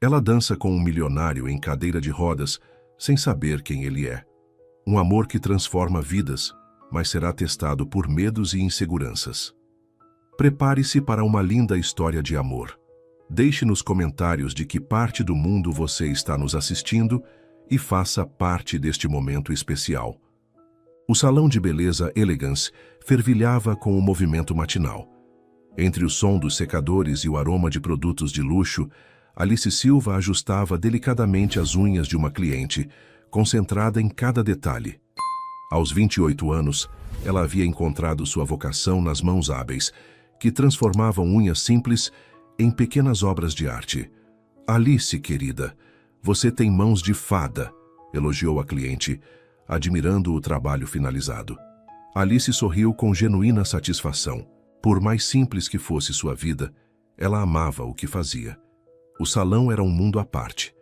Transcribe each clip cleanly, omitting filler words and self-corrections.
Ela dança com um milionário em cadeira de rodas, sem saber quem ele é. Um amor que transforma vidas, mas será testado por medos e inseguranças. Prepare-se para uma linda história de amor. Deixe nos comentários de que parte do mundo você está nos assistindo e faça parte deste momento especial. O salão de beleza Elegance fervilhava com o movimento matinal. Entre o som dos secadores e o aroma de produtos de luxo, Alice Silva ajustava delicadamente as unhas de uma cliente, concentrada em cada detalhe. Aos 28 anos, ela havia encontrado sua vocação nas mãos hábeis, que transformavam unhas simples em pequenas obras de arte. Alice, querida, você tem mãos de fada, elogiou a cliente, admirando o trabalho finalizado. Alice sorriu com genuína satisfação. Por mais simples que fosse sua vida, ela amava o que fazia. O salão era um mundo à parte.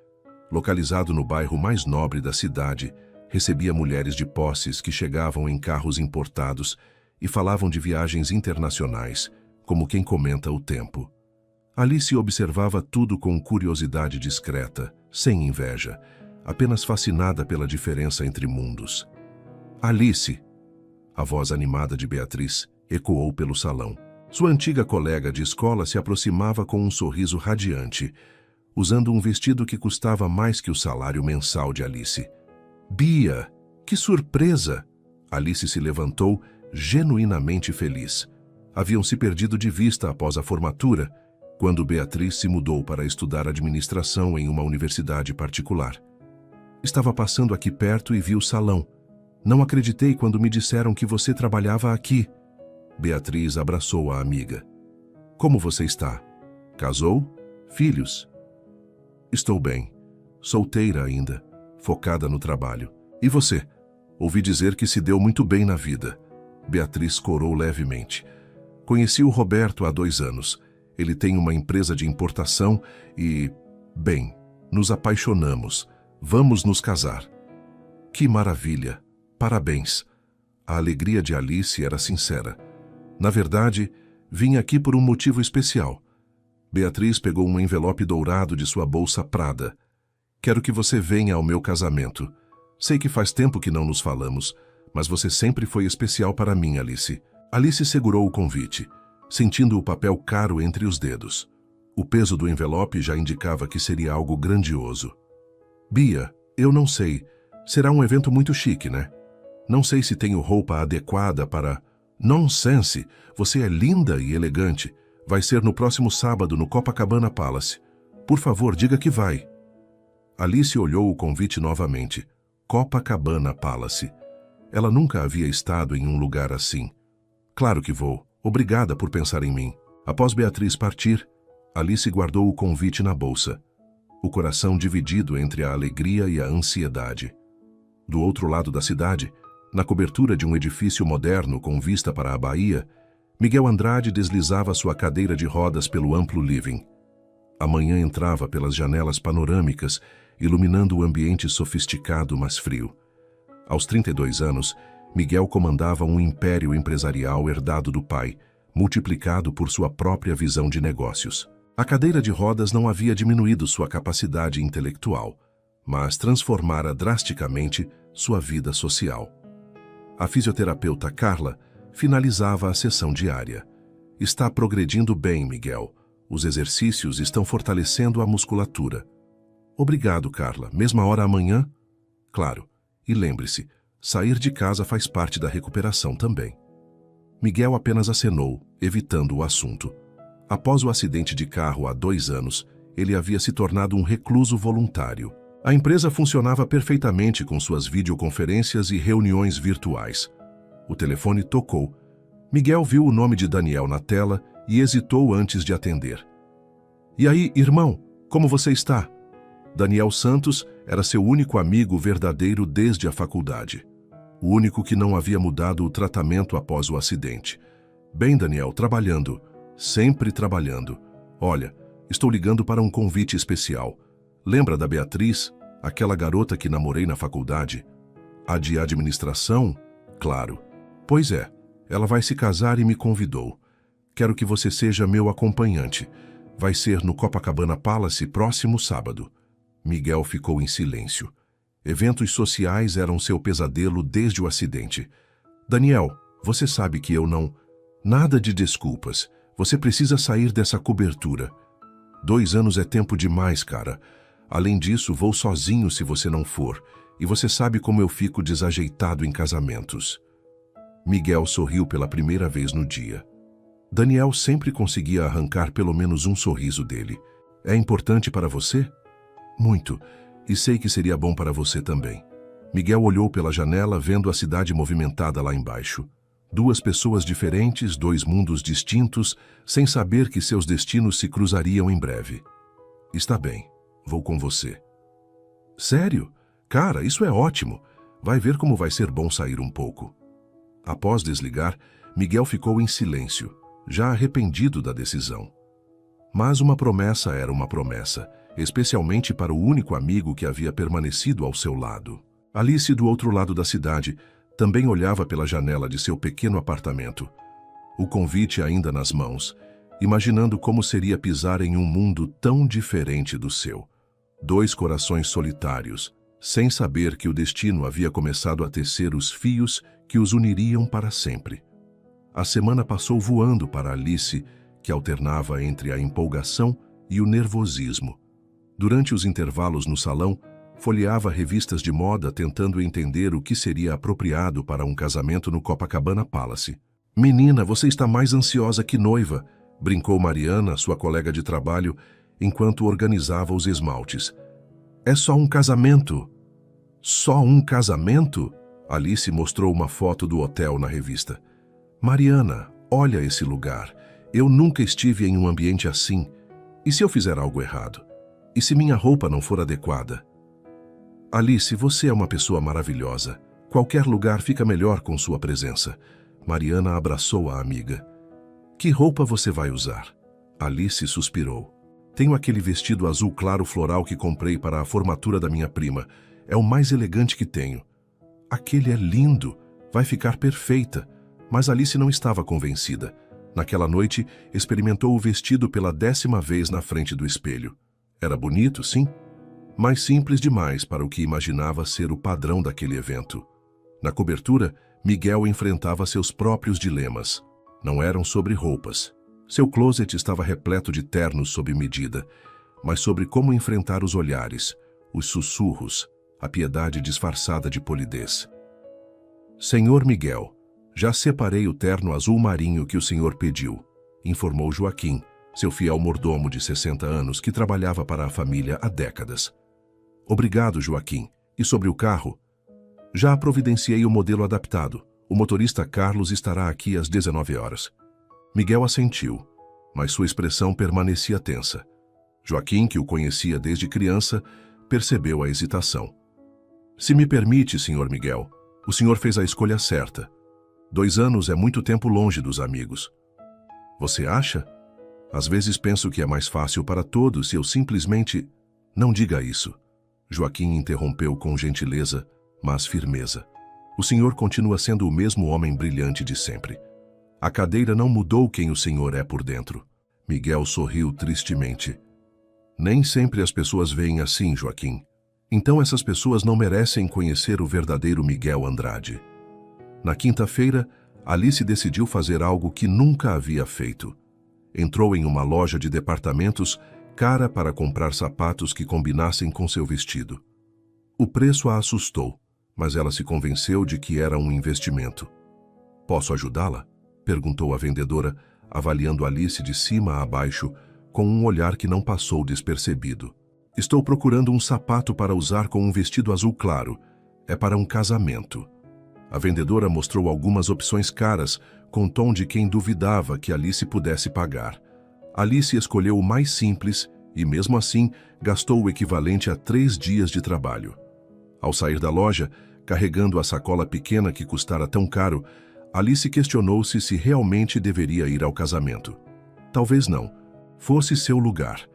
Localizado no bairro mais nobre da cidade, recebia mulheres de posses que chegavam em carros importados e falavam de viagens internacionais, como quem comenta o tempo. Alice observava tudo com curiosidade discreta, sem inveja, apenas fascinada pela diferença entre mundos. Alice! A voz animada de Beatriz ecoou pelo salão. Sua antiga colega de escola se aproximava com um sorriso radiante, usando um vestido que custava mais que o salário mensal de Alice. Bia! Que surpresa! Alice se levantou, genuinamente feliz. Haviam se perdido de vista após a formatura, quando Beatriz se mudou para estudar administração em uma universidade particular. Estava passando aqui perto e vi o salão. Não acreditei quando me disseram que você trabalhava aqui. Beatriz abraçou a amiga. Como você está? Casou? Filhos? Estou bem. Solteira ainda, focada no trabalho. E você? Ouvi dizer que se deu muito bem na vida. Beatriz corou levemente. Conheci o Roberto há 2 anos. Ele tem uma empresa de importação e... Bem, nos apaixonamos. Vamos nos casar. Que maravilha! Parabéns! A alegria de Alice era sincera. Na verdade, vim aqui por um motivo especial. Beatriz pegou um envelope dourado de sua bolsa Prada. Quero que você venha ao meu casamento. Sei que faz tempo que não nos falamos, mas você sempre foi especial para mim, Alice. Alice segurou o convite, sentindo o papel caro entre os dedos. O peso do envelope já indicava que seria algo grandioso. Bia, eu não sei. Será um evento muito chique, né? Não sei se tenho roupa adequada para... Nonsense! Você é linda e elegante. Vai ser no próximo sábado no Copacabana Palace. Por favor, diga que vai. Alice olhou o convite novamente. Copacabana Palace. Ela nunca havia estado em um lugar assim. Claro que vou. Obrigada por pensar em mim. Após Beatriz partir, Alice guardou o convite na bolsa. O coração dividido entre a alegria e a ansiedade. Do outro lado da cidade, na cobertura de um edifício moderno com vista para a Bahia, Miguel Andrade deslizava sua cadeira de rodas pelo amplo living. A manhã entrava pelas janelas panorâmicas, iluminando o ambiente sofisticado, mas frio. Aos 32 anos, Miguel comandava um império empresarial herdado do pai, multiplicado por sua própria visão de negócios. A cadeira de rodas não havia diminuído sua capacidade intelectual, mas transformara drasticamente sua vida social. A fisioterapeuta Carla finalizava a sessão diária. Está progredindo bem, Miguel. Os exercícios estão fortalecendo a musculatura. Obrigado, Carla. Mesma hora amanhã? Claro. E lembre-se, sair de casa faz parte da recuperação também. Miguel apenas acenou, evitando o assunto. Após o acidente de carro há 2 anos, ele havia se tornado um recluso voluntário. A empresa funcionava perfeitamente com suas videoconferências e reuniões virtuais. O telefone tocou. Miguel viu o nome de Daniel na tela e hesitou antes de atender. E aí, irmão, como você está? Daniel Santos era seu único amigo verdadeiro desde a faculdade. O único que não havia mudado o tratamento após o acidente. Bem, Daniel, trabalhando. Sempre trabalhando. Olha, estou ligando para um convite especial. Lembra da Beatriz, aquela garota que namorei na faculdade? A de administração? Claro. Pois é, ela vai se casar e me convidou. Quero que você seja meu acompanhante. Vai ser no Copacabana Palace próximo sábado. Miguel ficou em silêncio. Eventos sociais eram seu pesadelo desde o acidente. Daniel, você sabe que eu não... Nada de desculpas. Você precisa sair dessa cobertura. 2 anos é tempo demais, cara. Além disso, vou sozinho se você não for. E você sabe como eu fico desajeitado em casamentos. Miguel sorriu pela primeira vez no dia. Daniel sempre conseguia arrancar pelo menos um sorriso dele. É importante para você? Muito. E sei que seria bom para você também. Miguel olhou pela janela, vendo a cidade movimentada lá embaixo. 2 pessoas diferentes, 2 mundos distintos, sem saber que seus destinos se cruzariam em breve. Está bem, vou com você. Sério? Cara, isso é ótimo. Vai ver como vai ser bom sair um pouco. Após desligar, Miguel ficou em silêncio, já arrependido da decisão. Mas uma promessa era uma promessa, especialmente para o único amigo que havia permanecido ao seu lado. Alice, do outro lado da cidade, também olhava pela janela de seu pequeno apartamento. O convite ainda nas mãos, imaginando como seria pisar em um mundo tão diferente do seu. 2 corações solitários, sem saber que o destino havia começado a tecer os fios que os uniriam para sempre. A semana passou voando para Alice, que alternava entre a empolgação e o nervosismo. Durante os intervalos no salão, folheava revistas de moda tentando entender o que seria apropriado para um casamento no Copacabana Palace. Menina, você está mais ansiosa que noiva, brincou Mariana, sua colega de trabalho, enquanto organizava os esmaltes. É só um casamento. Só um casamento? Alice mostrou uma foto do hotel na revista. Mariana, olha esse lugar. Eu nunca estive em um ambiente assim. E se eu fizer algo errado? E se minha roupa não for adequada? Alice, você é uma pessoa maravilhosa. Qualquer lugar fica melhor com sua presença. Mariana abraçou a amiga. Que roupa você vai usar? Alice suspirou. Tenho aquele vestido azul claro floral que comprei para a formatura da minha prima. É o mais elegante que tenho. Aquele é lindo. Vai ficar perfeita. Mas Alice não estava convencida. Naquela noite, experimentou o vestido pela 10ª vez na frente do espelho. Era bonito, sim, mas simples demais para o que imaginava ser o padrão daquele evento. Na cobertura, Miguel enfrentava seus próprios dilemas. Não eram sobre roupas. Seu closet estava repleto de ternos sob medida, mas sobre como enfrentar os olhares, os sussurros, a piedade disfarçada de polidez. Senhor Miguel, já separei o terno azul marinho que o senhor pediu, informou Joaquim, seu fiel mordomo de 60 anos que trabalhava para a família há décadas. Obrigado, Joaquim. E sobre o carro? Já providenciei o modelo adaptado. O motorista Carlos estará aqui às 19 horas. Miguel assentiu, mas sua expressão permanecia tensa. Joaquim, que o conhecia desde criança, percebeu a hesitação. Se me permite, senhor Miguel, o senhor fez a escolha certa. 2 anos é muito tempo longe dos amigos. Você acha? Às vezes penso que é mais fácil para todos se eu simplesmente... Não diga isso. Joaquim interrompeu com gentileza, mas firmeza. O senhor continua sendo o mesmo homem brilhante de sempre. A cadeira não mudou quem o senhor é por dentro. Miguel sorriu tristemente. Nem sempre as pessoas veem assim, Joaquim. Então essas pessoas não merecem conhecer o verdadeiro Miguel Andrade. Na quinta-feira, Alice decidiu fazer algo que nunca havia feito. Entrou em uma loja de departamentos cara para comprar sapatos que combinassem com seu vestido. O preço a assustou, mas ela se convenceu de que era um investimento. Posso ajudá-la? Perguntou a vendedora, avaliando Alice de cima a baixo, com um olhar que não passou despercebido. Estou procurando um sapato para usar com um vestido azul claro. É para um casamento. A vendedora mostrou algumas opções caras, com tom de quem duvidava que Alice pudesse pagar. Alice escolheu o mais simples e, mesmo assim, gastou o equivalente a 3 dias de trabalho. Ao sair da loja, carregando a sacola pequena que custara tão caro, Alice questionou-se se realmente deveria ir ao casamento. Talvez não. Fosse seu lugar.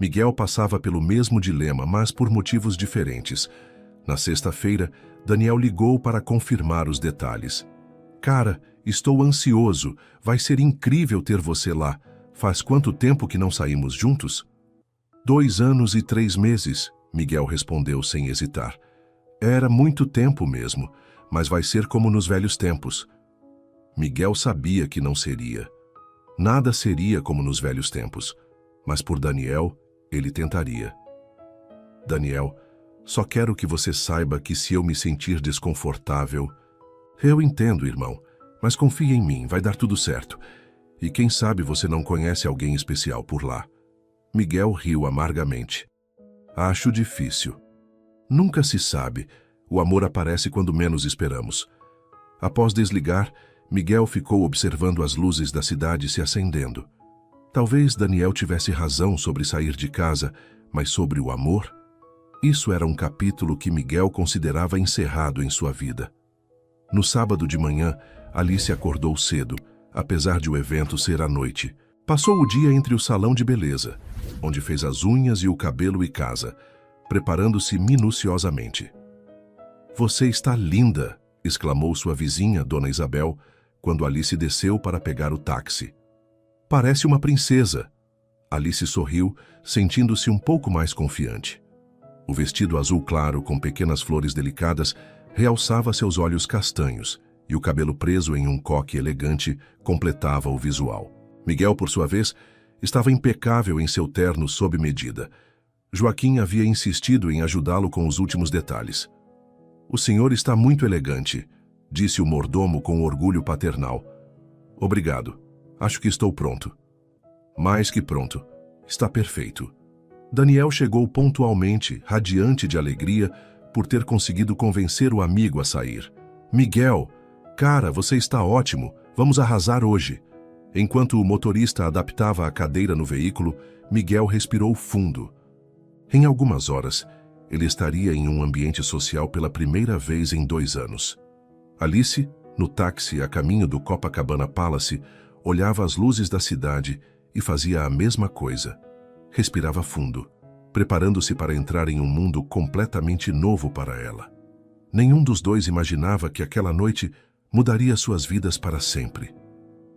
Miguel passava pelo mesmo dilema, mas por motivos diferentes. Na sexta-feira, Daniel ligou para confirmar os detalhes. Cara, estou ansioso. Vai ser incrível ter você lá. Faz quanto tempo que não saímos juntos? 2 anos e 3 meses, Miguel respondeu sem hesitar. Era muito tempo mesmo, mas vai ser como nos velhos tempos. Miguel sabia que não seria. Nada seria como nos velhos tempos, mas por Daniel, ele tentaria. Daniel, só quero que você saiba que se eu me sentir desconfortável... Eu entendo, irmão, mas confie em mim, vai dar tudo certo. E quem sabe você não conhece alguém especial por lá. Miguel riu amargamente. Acho difícil. Nunca se sabe. O amor aparece quando menos esperamos. Após desligar, Miguel ficou observando as luzes da cidade se acendendo. Talvez Daniel tivesse razão sobre sair de casa, mas sobre o amor? Isso era um capítulo que Miguel considerava encerrado em sua vida. No sábado de manhã, Alice acordou cedo, apesar de o evento ser à noite. Passou o dia entre o salão de beleza, onde fez as unhas e o cabelo e casa, preparando-se minuciosamente. Você está linda, exclamou sua vizinha, Dona Isabel, quando Alice desceu para pegar o táxi. Parece uma princesa. Alice sorriu, sentindo-se um pouco mais confiante. O vestido azul claro com pequenas flores delicadas realçava seus olhos castanhos e o cabelo preso em um coque elegante completava o visual. Miguel, por sua vez, estava impecável em seu terno sob medida. Joaquim havia insistido em ajudá-lo com os últimos detalhes. O senhor está muito elegante, disse o mordomo com orgulho paternal. Obrigado. Acho que estou pronto. Mais que pronto. Está perfeito. Daniel chegou pontualmente, radiante de alegria, por ter conseguido convencer o amigo a sair. Miguel, cara, você está ótimo, vamos arrasar hoje. Enquanto o motorista adaptava a cadeira no veículo, Miguel respirou fundo. Em algumas horas, ele estaria em um ambiente social pela primeira vez em 2 anos. Alice, no táxi a caminho do Copacabana Palace, olhava as luzes da cidade e fazia a mesma coisa. Respirava fundo, preparando-se para entrar em um mundo completamente novo para ela. Nenhum dos dois imaginava que aquela noite mudaria suas vidas para sempre.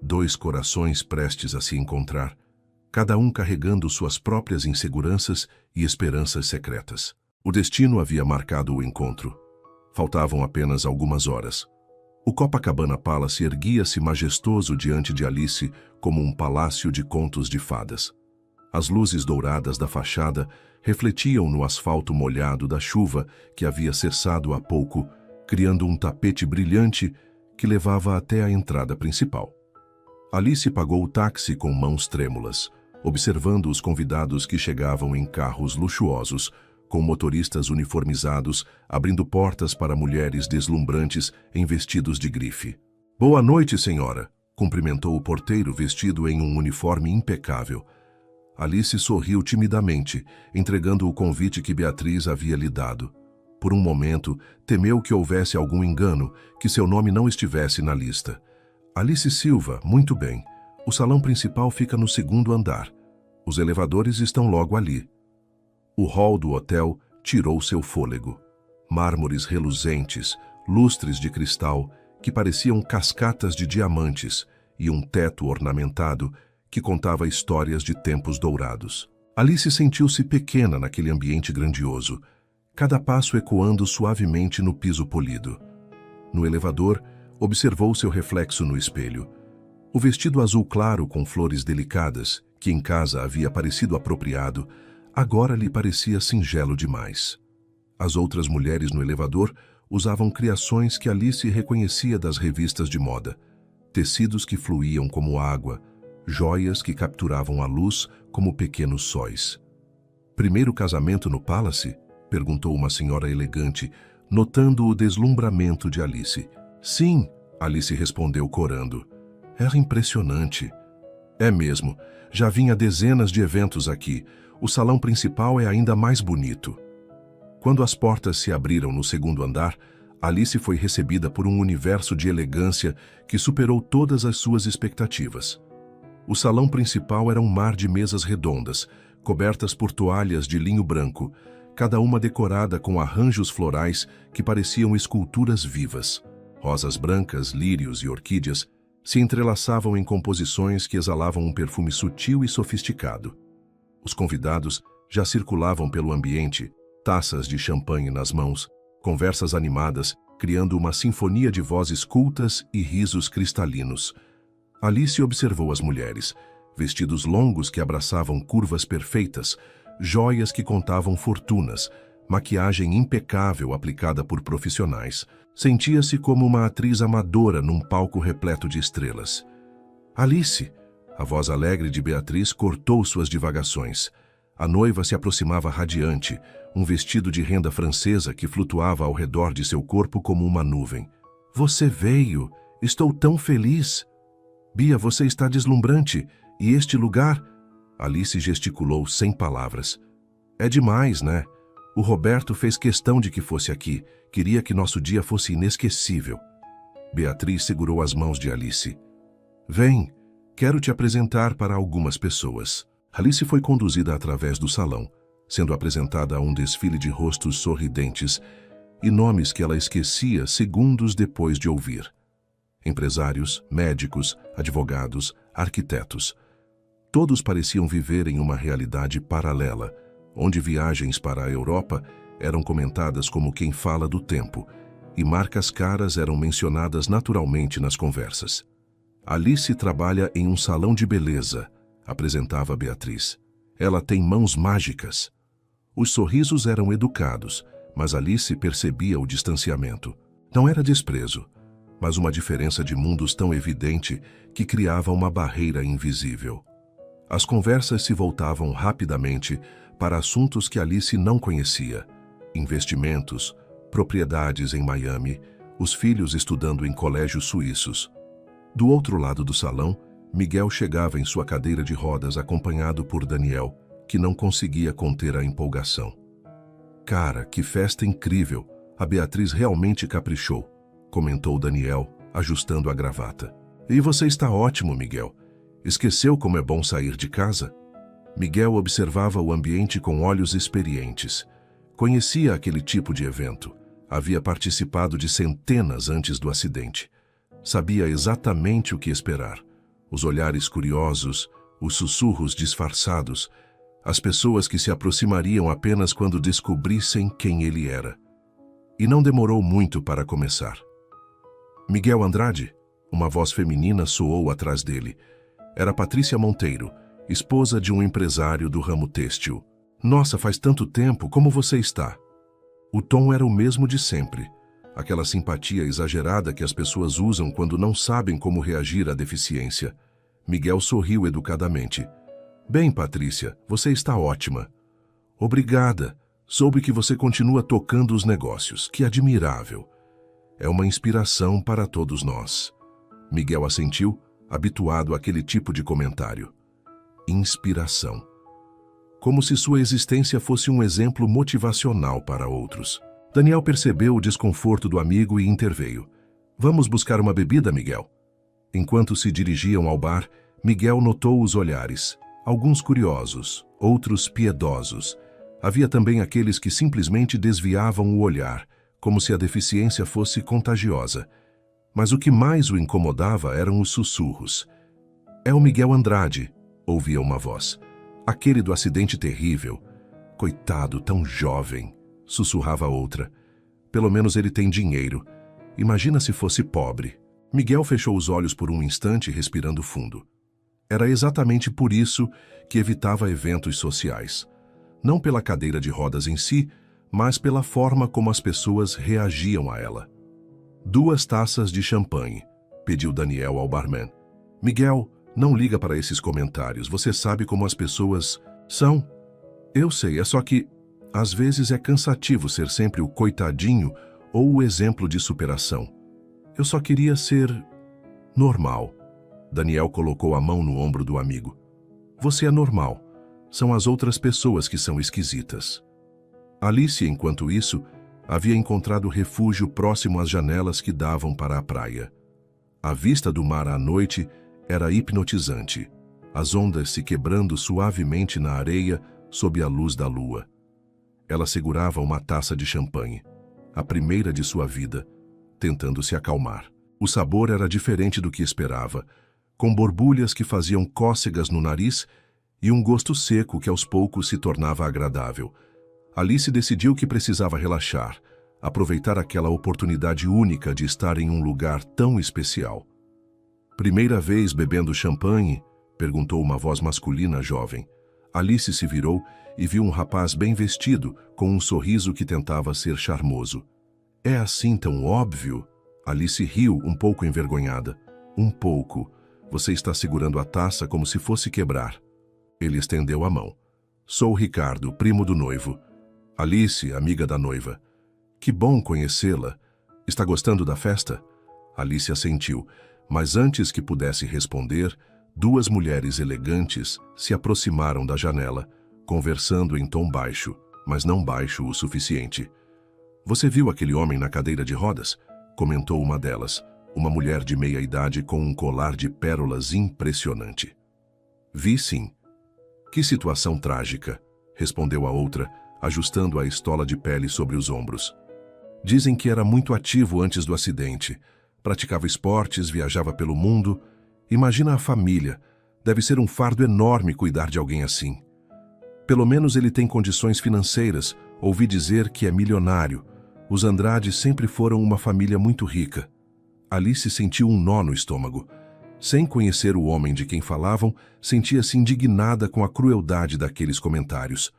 2 corações prestes a se encontrar, cada um carregando suas próprias inseguranças e esperanças secretas. O destino havia marcado o encontro. Faltavam apenas algumas horas. O Copacabana Palace erguia-se majestoso diante de Alice como um palácio de contos de fadas. As luzes douradas da fachada refletiam no asfalto molhado da chuva que havia cessado há pouco, criando um tapete brilhante que levava até a entrada principal. Alice pagou o táxi com mãos trêmulas, observando os convidados que chegavam em carros luxuosos, com motoristas uniformizados, abrindo portas para mulheres deslumbrantes em vestidos de grife. Boa noite, senhora, cumprimentou o porteiro vestido em um uniforme impecável. Alice sorriu timidamente, entregando o convite que Beatriz havia lhe dado. Por um momento, temeu que houvesse algum engano, que seu nome não estivesse na lista. Alice Silva, muito bem. O salão principal fica no 2º andar. Os elevadores estão logo ali. O hall do hotel tirou seu fôlego. Mármores reluzentes, lustres de cristal, que pareciam cascatas de diamantes, e um teto ornamentado que contava histórias de tempos dourados. Alice sentiu-se pequena naquele ambiente grandioso, cada passo ecoando suavemente no piso polido. No elevador, observou seu reflexo no espelho. O vestido azul claro com flores delicadas, que em casa havia parecido apropriado, agora lhe parecia singelo demais. As outras mulheres no elevador usavam criações que Alice reconhecia das revistas de moda, tecidos que fluíam como água, joias que capturavam a luz como pequenos sóis. Primeiro casamento no Palace? Perguntou uma senhora elegante, notando o deslumbramento de Alice. Sim, Alice respondeu corando. Era impressionante. É mesmo, já vinha dezenas de eventos aqui. O salão principal é ainda mais bonito. Quando as portas se abriram no 2º andar, Alice foi recebida por um universo de elegância que superou todas as suas expectativas. O salão principal era um mar de mesas redondas, cobertas por toalhas de linho branco, cada uma decorada com arranjos florais que pareciam esculturas vivas. Rosas brancas, lírios e orquídeas se entrelaçavam em composições que exalavam um perfume sutil e sofisticado. Os convidados já circulavam pelo ambiente, taças de champanhe nas mãos, conversas animadas, criando uma sinfonia de vozes cultas e risos cristalinos. Alice observou as mulheres, vestidos longos que abraçavam curvas perfeitas, joias que contavam fortunas, maquiagem impecável aplicada por profissionais. Sentia-se como uma atriz amadora num palco repleto de estrelas. Alice! A voz alegre de Beatriz cortou suas divagações. A noiva se aproximava radiante, um vestido de renda francesa que flutuava ao redor de seu corpo como uma nuvem. Você veio! Estou tão feliz! Bia, você está deslumbrante. E este lugar? Alice gesticulou sem palavras. É demais, né? O Roberto fez questão de que fosse aqui. Queria que nosso dia fosse inesquecível. Beatriz segurou as mãos de Alice. Vem, quero te apresentar para algumas pessoas. Alice foi conduzida através do salão, sendo apresentada a um desfile de rostos sorridentes e nomes que ela esquecia segundos depois de ouvir. Empresários, médicos, advogados, arquitetos. Todos pareciam viver em uma realidade paralela, onde viagens para a Europa eram comentadas como quem fala do tempo, e marcas caras eram mencionadas naturalmente nas conversas. Alice trabalha em um salão de beleza, apresentava Beatriz. Ela tem mãos mágicas. Os sorrisos eram educados, mas Alice percebia o distanciamento. Não era desprezo, mas uma diferença de mundos tão evidente que criava uma barreira invisível. As conversas se voltavam rapidamente para assuntos que Alice não conhecia. Investimentos, propriedades em Miami, os filhos estudando em colégios suíços. Do outro lado do salão, Miguel chegava em sua cadeira de rodas acompanhado por Daniel, que não conseguia conter a empolgação. Cara, que festa incrível! A Beatriz realmente caprichou, comentou Daniel, ajustando a gravata. E você está ótimo, Miguel. Esqueceu como é bom sair de casa? Miguel observava o ambiente com olhos experientes. Conhecia aquele tipo de evento. Havia participado de centenas antes do acidente. Sabia exatamente o que esperar. Os olhares curiosos, os sussurros disfarçados, as pessoas que se aproximariam apenas quando descobrissem quem ele era. E não demorou muito para começar. Miguel Andrade? Uma voz feminina soou atrás dele. Era Patrícia Monteiro, esposa de um empresário do ramo têxtil. Nossa, faz tanto tempo, como você está? O tom era o mesmo de sempre. Aquela simpatia exagerada que as pessoas usam quando não sabem como reagir à deficiência. Miguel sorriu educadamente. Bem, Patrícia, você está ótima. Obrigada. Soube que você continua tocando os negócios. Que admirável. É uma inspiração para todos nós. Miguel assentiu, habituado àquele tipo de comentário. Inspiração. Como se sua existência fosse um exemplo motivacional para outros. Daniel percebeu o desconforto do amigo e interveio. Vamos buscar uma bebida, Miguel? Enquanto se dirigiam ao bar, Miguel notou os olhares. Alguns curiosos, outros piedosos. Havia também aqueles que simplesmente desviavam o olhar, como se a deficiência fosse contagiosa. Mas o que mais o incomodava eram os sussurros. É o Miguel Andrade, ouvia uma voz. Aquele do acidente terrível. Coitado, tão jovem, sussurrava outra. Pelo menos ele tem dinheiro. Imagina se fosse pobre. Miguel fechou os olhos por um instante, respirando fundo. Era exatamente por isso que evitava eventos sociais. Não pela cadeira de rodas em si, mas pela forma como as pessoas reagiam a ela. 2 taças de champanhe, pediu Daniel ao barman. Miguel, não liga para esses comentários, você sabe como as pessoas são. Eu sei, é só que, às vezes é cansativo ser sempre o coitadinho ou o exemplo de superação. Eu só queria ser normal. Daniel colocou a mão no ombro do amigo. Você é normal. São as outras pessoas que são esquisitas. Alice, enquanto isso, havia encontrado refúgio próximo às janelas que davam para a praia. A vista do mar à noite era hipnotizante, as ondas se quebrando suavemente na areia sob a luz da lua. Ela segurava uma taça de champanhe, a primeira de sua vida, tentando se acalmar. O sabor era diferente do que esperava, com borbulhas que faziam cócegas no nariz e um gosto seco que aos poucos se tornava agradável. Alice decidiu que precisava relaxar, aproveitar aquela oportunidade única de estar em um lugar tão especial. "Primeira vez bebendo champanhe?" perguntou uma voz masculina jovem. Alice se virou e viu um rapaz bem vestido, com um sorriso que tentava ser charmoso. "É assim tão óbvio?" Alice riu, um pouco envergonhada. "Um pouco. Você está segurando a taça como se fosse quebrar." Ele estendeu a mão. "Sou Ricardo, primo do noivo." "Alice, amiga da noiva." "Que bom conhecê-la. Está gostando da festa?" Alice assentiu, mas antes que pudesse responder, duas mulheres elegantes se aproximaram da janela, conversando em tom baixo, mas não baixo o suficiente. "Você viu aquele homem na cadeira de rodas?" comentou uma delas, uma mulher de meia idade com um colar de pérolas impressionante. "Vi sim." "Que situação trágica," respondeu a outra, ajustando a estola de pele sobre os ombros. "Dizem que era muito ativo antes do acidente. Praticava esportes, viajava pelo mundo. Imagina a família. Deve ser um fardo enorme cuidar de alguém assim." "Pelo menos ele tem condições financeiras. Ouvi dizer que é milionário. Os Andrade sempre foram uma família muito rica." Alice sentiu um nó no estômago. Sem conhecer o homem de quem falavam, sentia-se indignada com a crueldade daqueles comentários.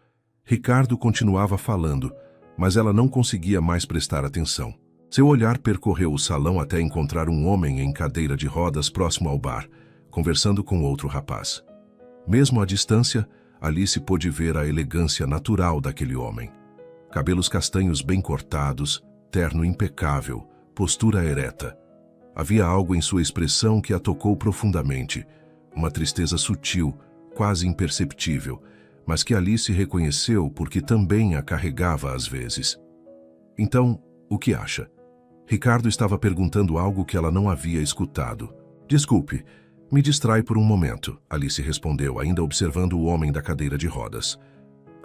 Ricardo continuava falando, mas ela não conseguia mais prestar atenção. Seu olhar percorreu o salão até encontrar um homem em cadeira de rodas próximo ao bar, conversando com outro rapaz. Mesmo à distância, Alice pôde ver a elegância natural daquele homem. Cabelos castanhos bem cortados, terno impecável, postura ereta. Havia algo em sua expressão que a tocou profundamente, uma tristeza sutil, quase imperceptível, mas que Alice reconheceu porque também a carregava às vezes. "Então, o que acha?" Ricardo estava perguntando algo que ela não havia escutado. "Desculpe, me distrai por um momento", Alice respondeu, ainda observando o homem da cadeira de rodas.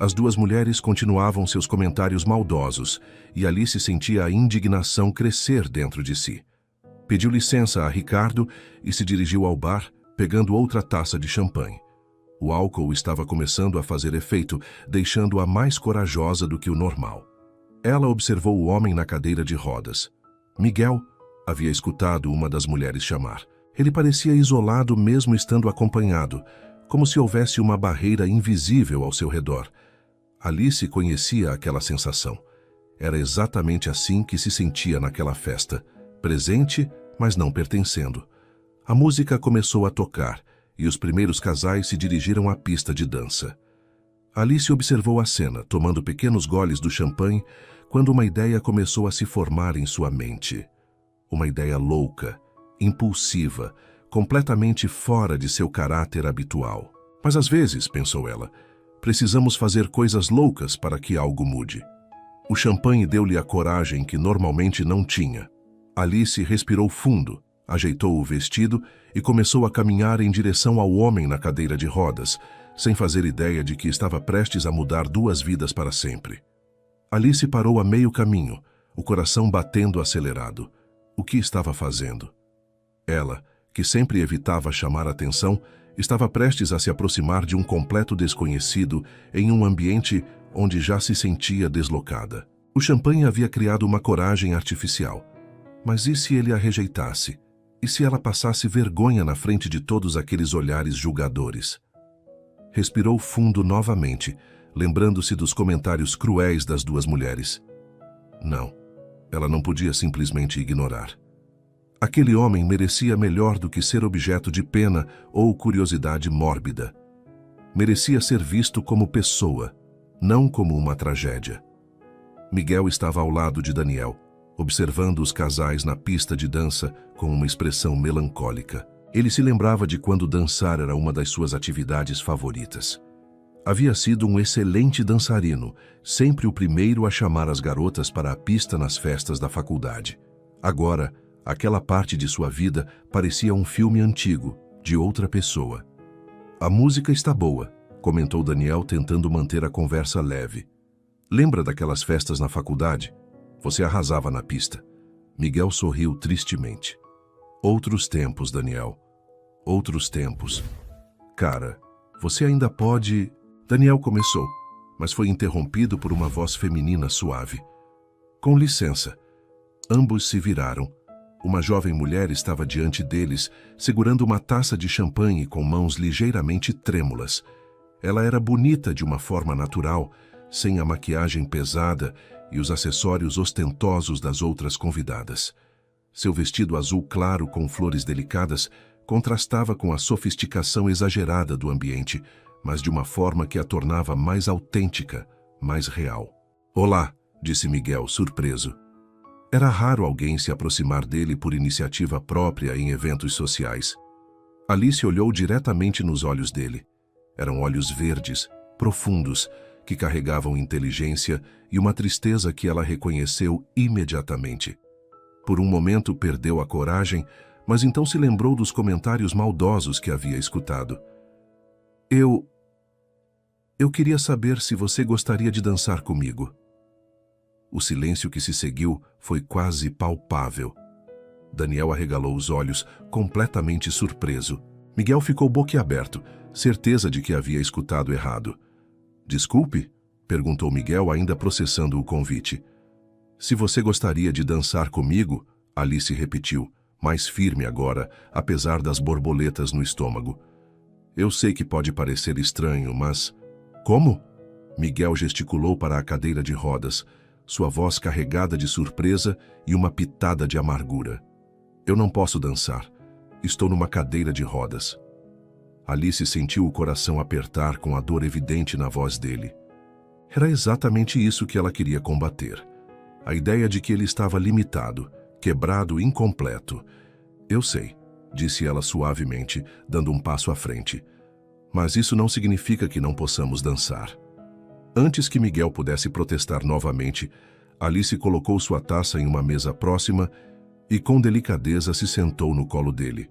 As duas mulheres continuavam seus comentários maldosos e Alice sentia a indignação crescer dentro de si. Pediu licença a Ricardo e se dirigiu ao bar, pegando outra taça de champanhe. O álcool estava começando a fazer efeito, deixando-a mais corajosa do que o normal. Ela observou o homem na cadeira de rodas. "Miguel", havia escutado uma das mulheres chamar. Ele parecia isolado mesmo estando acompanhado, como se houvesse uma barreira invisível ao seu redor. Alice conhecia aquela sensação. Era exatamente assim que se sentia naquela festa, presente, mas não pertencendo. A música começou a tocar e os primeiros casais se dirigiram à pista de dança. Alice observou a cena, tomando pequenos goles do champanhe, quando uma ideia começou a se formar em sua mente. Uma ideia louca, impulsiva, completamente fora de seu caráter habitual. "Mas às vezes", pensou ela, "precisamos fazer coisas loucas para que algo mude." O champanhe deu-lhe a coragem que normalmente não tinha. Alice respirou fundo, ajeitou o vestido e começou a caminhar em direção ao homem na cadeira de rodas, sem fazer ideia de que estava prestes a mudar duas vidas para sempre. Alice parou a meio caminho, o coração batendo acelerado. O que estava fazendo? Ela, que sempre evitava chamar atenção, estava prestes a se aproximar de um completo desconhecido em um ambiente onde já se sentia deslocada. O champanhe havia criado uma coragem artificial. Mas e se ele a rejeitasse? E se ela passasse vergonha na frente de todos aqueles olhares julgadores? Respirou fundo novamente, lembrando-se dos comentários cruéis das duas mulheres. Não, ela não podia simplesmente ignorar. Aquele homem merecia melhor do que ser objeto de pena ou curiosidade mórbida. Merecia ser visto como pessoa, não como uma tragédia. Miguel estava ao lado de Daniel, observando os casais na pista de dança com uma expressão melancólica. Ele se lembrava de quando dançar era uma das suas atividades favoritas. Havia sido um excelente dançarino, sempre o primeiro a chamar as garotas para a pista nas festas da faculdade. Agora, aquela parte de sua vida parecia um filme antigo, de outra pessoa. "A música está boa", comentou Daniel, tentando manter a conversa leve. "Lembra daquelas festas na faculdade? Você arrasava na pista." Miguel sorriu tristemente. Outros tempos, Daniel. Outros tempos. Cara, você ainda pode... Daniel começou, mas foi interrompido por uma voz feminina suave. Com licença. Ambos se viraram. Uma jovem mulher estava diante deles, segurando uma taça de champanhe com mãos ligeiramente trêmulas. Ela era bonita de uma forma natural, sem a maquiagem pesada e os acessórios ostentosos das outras convidadas. Seu vestido azul claro com flores delicadas contrastava com a sofisticação exagerada do ambiente, mas de uma forma que a tornava mais autêntica, mais real. "Olá", disse Miguel, surpreso. Era raro alguém se aproximar dele por iniciativa própria em eventos sociais. Alice olhou diretamente nos olhos dele. Eram olhos verdes, profundos, que carregavam inteligência e uma tristeza que ela reconheceu imediatamente. Por um momento perdeu a coragem, mas então se lembrou dos comentários maldosos que havia escutado. Eu queria saber se você gostaria de dançar comigo." O silêncio que se seguiu foi quase palpável. Daniel arregalou os olhos, completamente surpreso. Miguel ficou boquiaberto, certeza de que havia escutado errado. "Desculpe?", perguntou Miguel, ainda processando o convite. "Se você gostaria de dançar comigo", Alice repetiu, mais firme agora, apesar das borboletas no estômago. "Eu sei que pode parecer estranho, mas..." "Como?", Miguel gesticulou para a cadeira de rodas, sua voz carregada de surpresa e uma pitada de amargura. "Eu não posso dançar. Estou numa cadeira de rodas." Alice sentiu o coração apertar com a dor evidente na voz dele. Era exatamente isso que ela queria combater. A ideia de que ele estava limitado, quebrado, incompleto. "Eu sei", disse ela suavemente, dando um passo à frente. "Mas isso não significa que não possamos dançar." Antes que Miguel pudesse protestar novamente, Alice colocou sua taça em uma mesa próxima e com delicadeza se sentou no colo dele.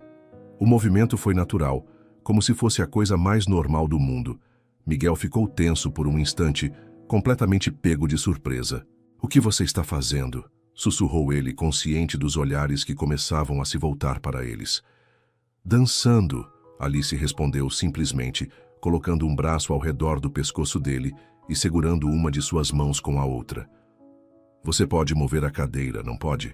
O movimento foi natural, como se fosse a coisa mais normal do mundo. Miguel ficou tenso por um instante, completamente pego de surpresa. "O que você está fazendo?", sussurrou ele, consciente dos olhares que começavam a se voltar para eles. "Dançando", Alice respondeu simplesmente, colocando um braço ao redor do pescoço dele e segurando uma de suas mãos com a outra. "Você pode mover a cadeira, não pode?"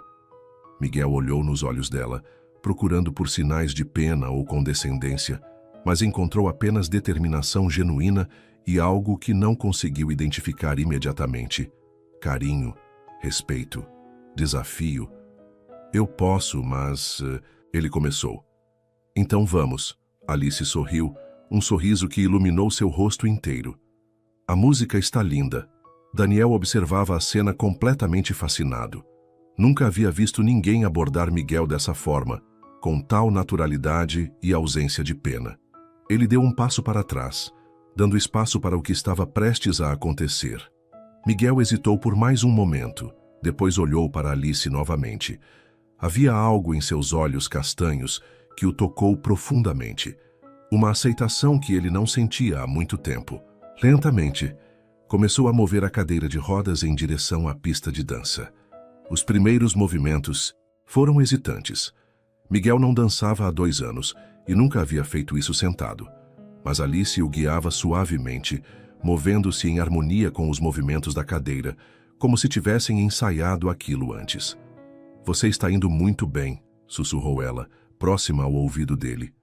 Miguel olhou nos olhos dela, procurando por sinais de pena ou condescendência, mas encontrou apenas determinação genuína e algo que não conseguiu identificar imediatamente. Carinho, respeito, desafio. "Eu posso, mas..." ele começou. "Então vamos." Alice sorriu, um sorriso que iluminou seu rosto inteiro. "A música está linda." Daniel observava a cena completamente fascinado. Nunca havia visto ninguém abordar Miguel dessa forma, com tal naturalidade e ausência de pena. Ele deu um passo para trás, dando espaço para o que estava prestes a acontecer. Miguel hesitou por mais um momento, depois olhou para Alice novamente. Havia algo em seus olhos castanhos que o tocou profundamente. Uma aceitação que ele não sentia há muito tempo. Lentamente, começou a mover a cadeira de rodas em direção à pista de dança. Os primeiros movimentos foram hesitantes. Miguel não dançava há 2 anos e nunca havia feito isso sentado. Mas Alice o guiava suavemente, movendo-se em harmonia com os movimentos da cadeira, como se tivessem ensaiado aquilo antes. "Você está indo muito bem", sussurrou ela, próxima ao ouvido dele.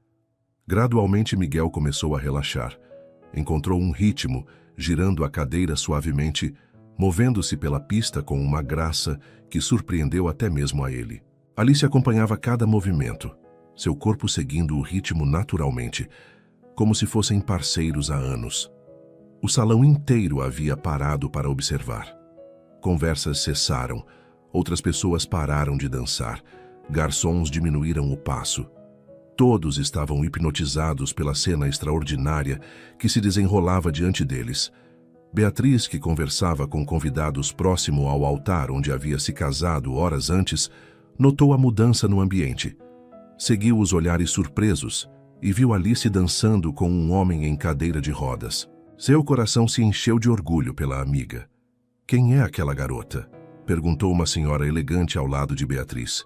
Gradualmente Miguel começou a relaxar. Encontrou um ritmo, girando a cadeira suavemente, movendo-se pela pista com uma graça que surpreendeu até mesmo a ele. Alice acompanhava cada movimento, seu corpo seguindo o ritmo naturalmente, como se fossem parceiros há anos. O salão inteiro havia parado para observar. Conversas cessaram, outras pessoas pararam de dançar, garçons diminuíram o passo. Todos estavam hipnotizados pela cena extraordinária que se desenrolava diante deles. Beatriz, que conversava com convidados próximo ao altar onde havia se casado horas antes, notou a mudança no ambiente. Seguiu os olhares surpresos e viu Alice dançando com um homem em cadeira de rodas. Seu coração se encheu de orgulho pela amiga. "Quem é aquela garota?", perguntou uma senhora elegante ao lado de Beatriz.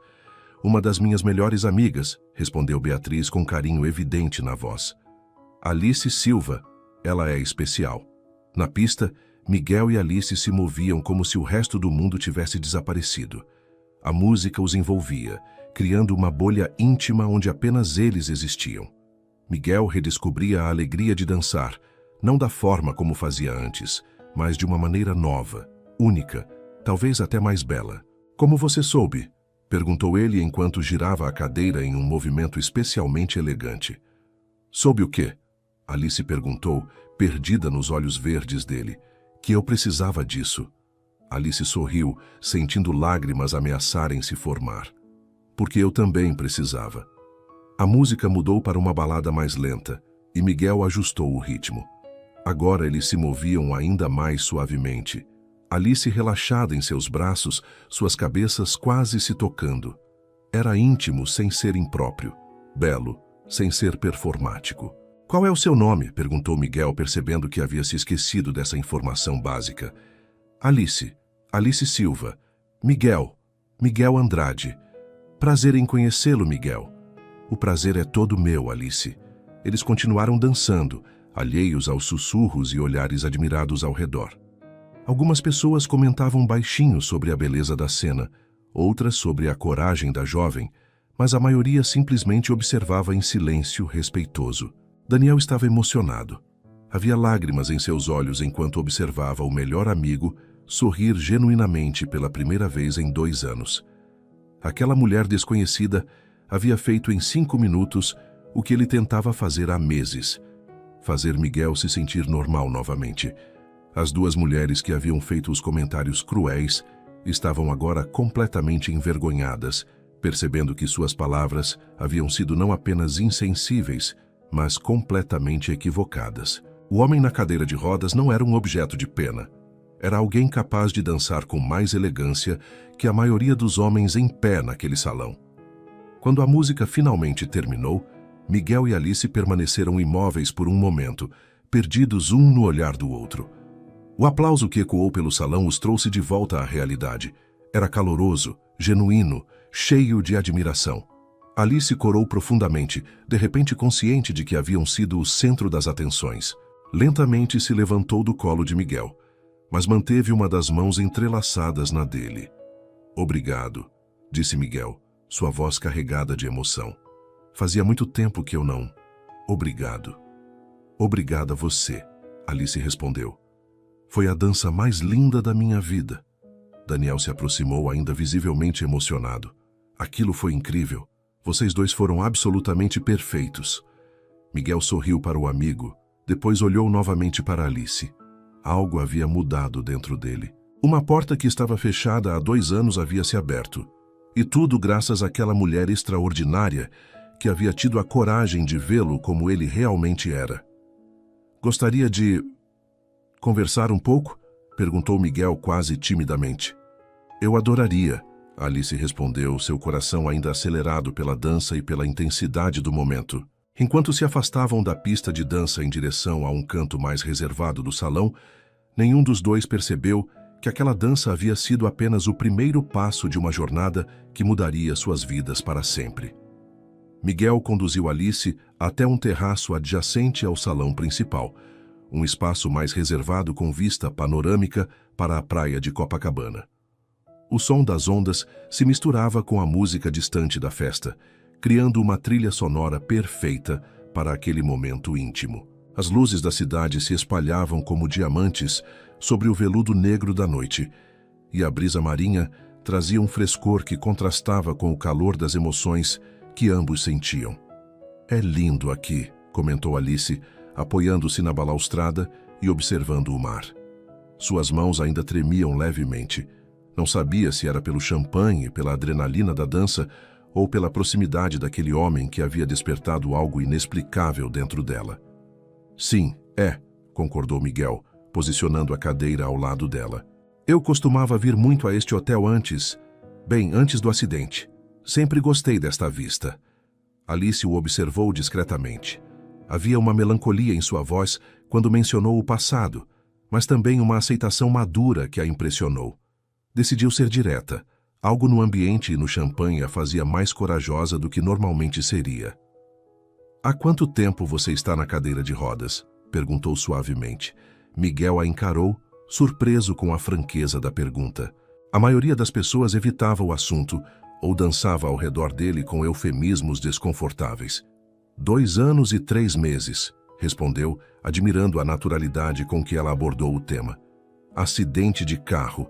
Uma das minhas melhores amigas, respondeu Beatriz com carinho evidente na voz. Alice Silva, ela é especial. Na pista, Miguel e Alice se moviam como se o resto do mundo tivesse desaparecido. A música os envolvia, criando uma bolha íntima onde apenas eles existiam. Miguel redescobria a alegria de dançar, não da forma como fazia antes, mas de uma maneira nova, única, talvez até mais bela. Como você soube? Perguntou ele enquanto girava a cadeira em um movimento especialmente elegante. Soube o quê? Alice perguntou, perdida nos olhos verdes dele. Que eu precisava disso. Alice sorriu, sentindo lágrimas ameaçarem se formar. Porque eu também precisava. A música mudou para uma balada mais lenta, e Miguel ajustou o ritmo. Agora eles se moviam ainda mais suavemente. Alice relaxada em seus braços, suas cabeças quase se tocando. Era íntimo sem ser impróprio, belo, sem ser performático. Qual é o seu nome? Perguntou Miguel, percebendo que havia se esquecido dessa informação básica. Alice. Alice Silva. Miguel. Miguel Andrade. Prazer em conhecê-lo, Miguel. O prazer é todo meu, Alice. Eles continuaram dançando, alheios aos sussurros e olhares admirados ao redor. Algumas pessoas comentavam baixinho sobre a beleza da cena, outras sobre a coragem da jovem, mas a maioria simplesmente observava em silêncio respeitoso. Daniel estava emocionado. Havia lágrimas em seus olhos enquanto observava o melhor amigo sorrir genuinamente pela primeira vez em 2 anos. Aquela mulher desconhecida havia feito em 5 minutos o que ele tentava fazer há meses: fazer Miguel se sentir normal novamente. As 2 mulheres que haviam feito os comentários cruéis estavam agora completamente envergonhadas, percebendo que suas palavras haviam sido não apenas insensíveis, mas completamente equivocadas. O homem na cadeira de rodas não era um objeto de pena. Era alguém capaz de dançar com mais elegância que a maioria dos homens em pé naquele salão. Quando a música finalmente terminou, Miguel e Alice permaneceram imóveis por um momento, perdidos um no olhar do outro. O aplauso que ecoou pelo salão os trouxe de volta à realidade. Era caloroso, genuíno, cheio de admiração. Alice corou profundamente, de repente consciente de que haviam sido o centro das atenções. Lentamente se levantou do colo de Miguel, mas manteve uma das mãos entrelaçadas na dele. Obrigado, disse Miguel, sua voz carregada de emoção. Fazia muito tempo que eu não... Obrigado. Obrigada a você, Alice respondeu. Foi a dança mais linda da minha vida. Daniel se aproximou ainda visivelmente emocionado. Aquilo foi incrível. Vocês 2 foram absolutamente perfeitos. Miguel sorriu para o amigo, depois olhou novamente para Alice. Algo havia mudado dentro dele. Uma porta que estava fechada há 2 anos havia se aberto. E tudo graças àquela mulher extraordinária que havia tido a coragem de vê-lo como ele realmente era. Gostaria de... conversar um pouco? Perguntou Miguel quase timidamente. Eu adoraria, Alice respondeu, seu coração ainda acelerado pela dança e pela intensidade do momento. Enquanto se afastavam da pista de dança em direção a um canto mais reservado do salão, nenhum dos 2 percebeu que aquela dança havia sido apenas o primeiro passo de uma jornada que mudaria suas vidas para sempre. Miguel conduziu Alice até um terraço adjacente ao salão principal, um espaço mais reservado com vista panorâmica para a praia de Copacabana. O som das ondas se misturava com a música distante da festa, criando uma trilha sonora perfeita para aquele momento íntimo. As luzes da cidade se espalhavam como diamantes sobre o veludo negro da noite, e a brisa marinha trazia um frescor que contrastava com o calor das emoções que ambos sentiam. É lindo aqui, comentou Alice, apoiando-se na balaustrada e observando o mar. Suas mãos ainda tremiam levemente. Não sabia se era pelo champanhe, pela adrenalina da dança ou pela proximidade daquele homem que havia despertado algo inexplicável dentro dela. Sim, concordou Miguel, posicionando a cadeira ao lado dela. Eu costumava vir muito a este hotel antes do acidente. Sempre gostei desta vista. Alice o observou discretamente. Havia uma melancolia em sua voz quando mencionou o passado, mas também uma aceitação madura que a impressionou. Decidiu ser direta. Algo no ambiente e no champanhe a fazia mais corajosa do que normalmente seria. Há quanto tempo você está na cadeira de rodas? Perguntou suavemente. Miguel a encarou, surpreso com a franqueza da pergunta. A maioria das pessoas evitava o assunto ou dançava ao redor dele com eufemismos desconfortáveis. 2 anos e 3 meses, respondeu, admirando a naturalidade com que ela abordou o tema. Acidente de carro.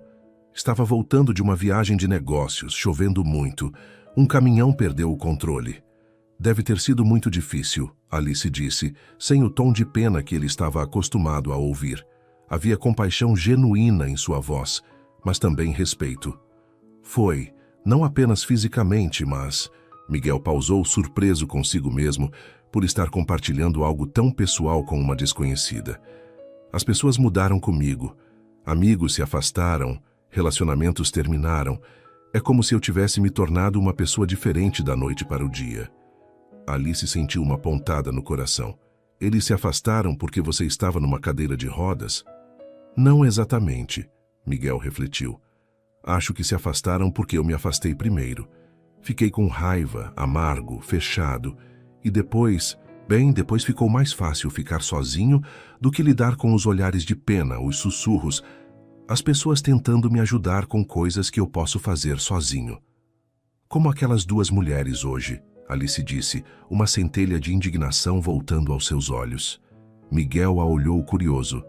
Estava voltando de uma viagem de negócios, chovendo muito. Um caminhão perdeu o controle. Deve ter sido muito difícil, Alice disse, sem o tom de pena que ele estava acostumado a ouvir. Havia compaixão genuína em sua voz, mas também respeito. Foi, não apenas fisicamente, mas... Miguel pausou, surpreso consigo mesmo por estar compartilhando algo tão pessoal com uma desconhecida. As pessoas mudaram comigo. Amigos se afastaram, relacionamentos terminaram. É como se eu tivesse me tornado uma pessoa diferente da noite para o dia. Alice sentiu uma pontada no coração. Eles se afastaram porque você estava numa cadeira de rodas? Não exatamente, Miguel refletiu. Acho que se afastaram porque eu me afastei primeiro. Fiquei com raiva, amargo, fechado. E depois ficou mais fácil ficar sozinho do que lidar com os olhares de pena, os sussurros, as pessoas tentando me ajudar com coisas que eu posso fazer sozinho. Como aquelas 2 mulheres hoje, Alice disse, uma centelha de indignação voltando aos seus olhos. Miguel a olhou curioso.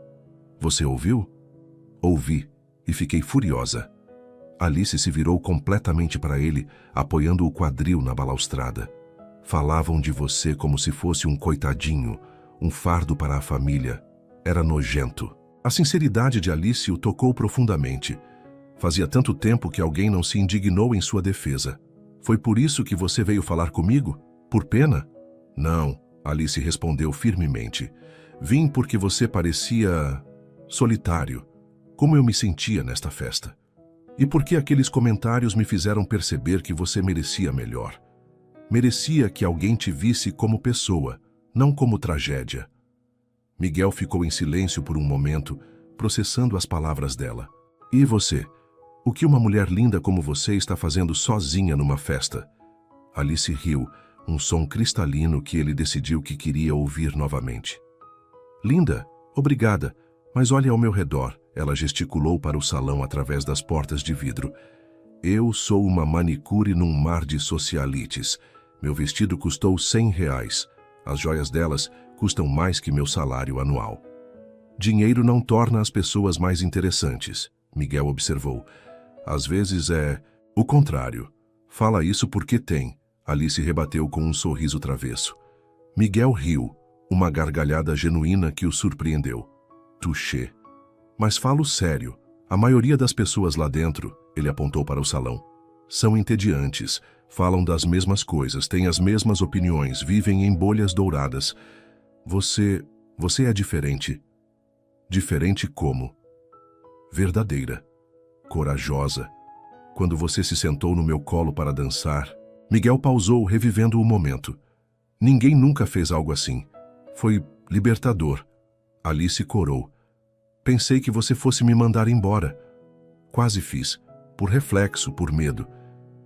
Você ouviu? Ouvi, e fiquei furiosa. Alice se virou completamente para ele, apoiando o quadril na balaustrada. Falavam de você como se fosse um coitadinho, um fardo para a família. Era nojento. A sinceridade de Alice o tocou profundamente. Fazia tanto tempo que alguém não se indignou em sua defesa. Foi por isso que você veio falar comigo? Por pena? Não, Alice respondeu firmemente. Vim porque você parecia... solitário, como eu me sentia nesta festa. E porque aqueles comentários me fizeram perceber que você merecia melhor. Merecia que alguém te visse como pessoa, não como tragédia. Miguel ficou em silêncio por um momento, processando as palavras dela. E você? O que uma mulher linda como você está fazendo sozinha numa festa? Alice riu, um som cristalino que ele decidiu que queria ouvir novamente. Linda, obrigada, mas olhe ao meu redor. Ela gesticulou para o salão através das portas de vidro. Eu sou uma manicure num mar de socialites. Meu vestido custou R$100. As joias delas custam mais que meu salário anual. Dinheiro não torna as pessoas mais interessantes, Miguel observou. Às vezes é o contrário. Fala isso porque tem. Alice rebateu com um sorriso travesso. Miguel riu, uma gargalhada genuína que o surpreendeu. Touché. Mas falo sério, a maioria das pessoas lá dentro, ele apontou para o salão, são entediantes, falam das mesmas coisas, têm as mesmas opiniões, vivem em bolhas douradas. Você é diferente. Diferente como? Verdadeira. Corajosa. Quando você se sentou no meu colo para dançar, Miguel pausou, revivendo o momento. Ninguém nunca fez algo assim. Foi libertador. Alice corou. Pensei que você fosse me mandar embora. Quase fiz, por reflexo, por medo.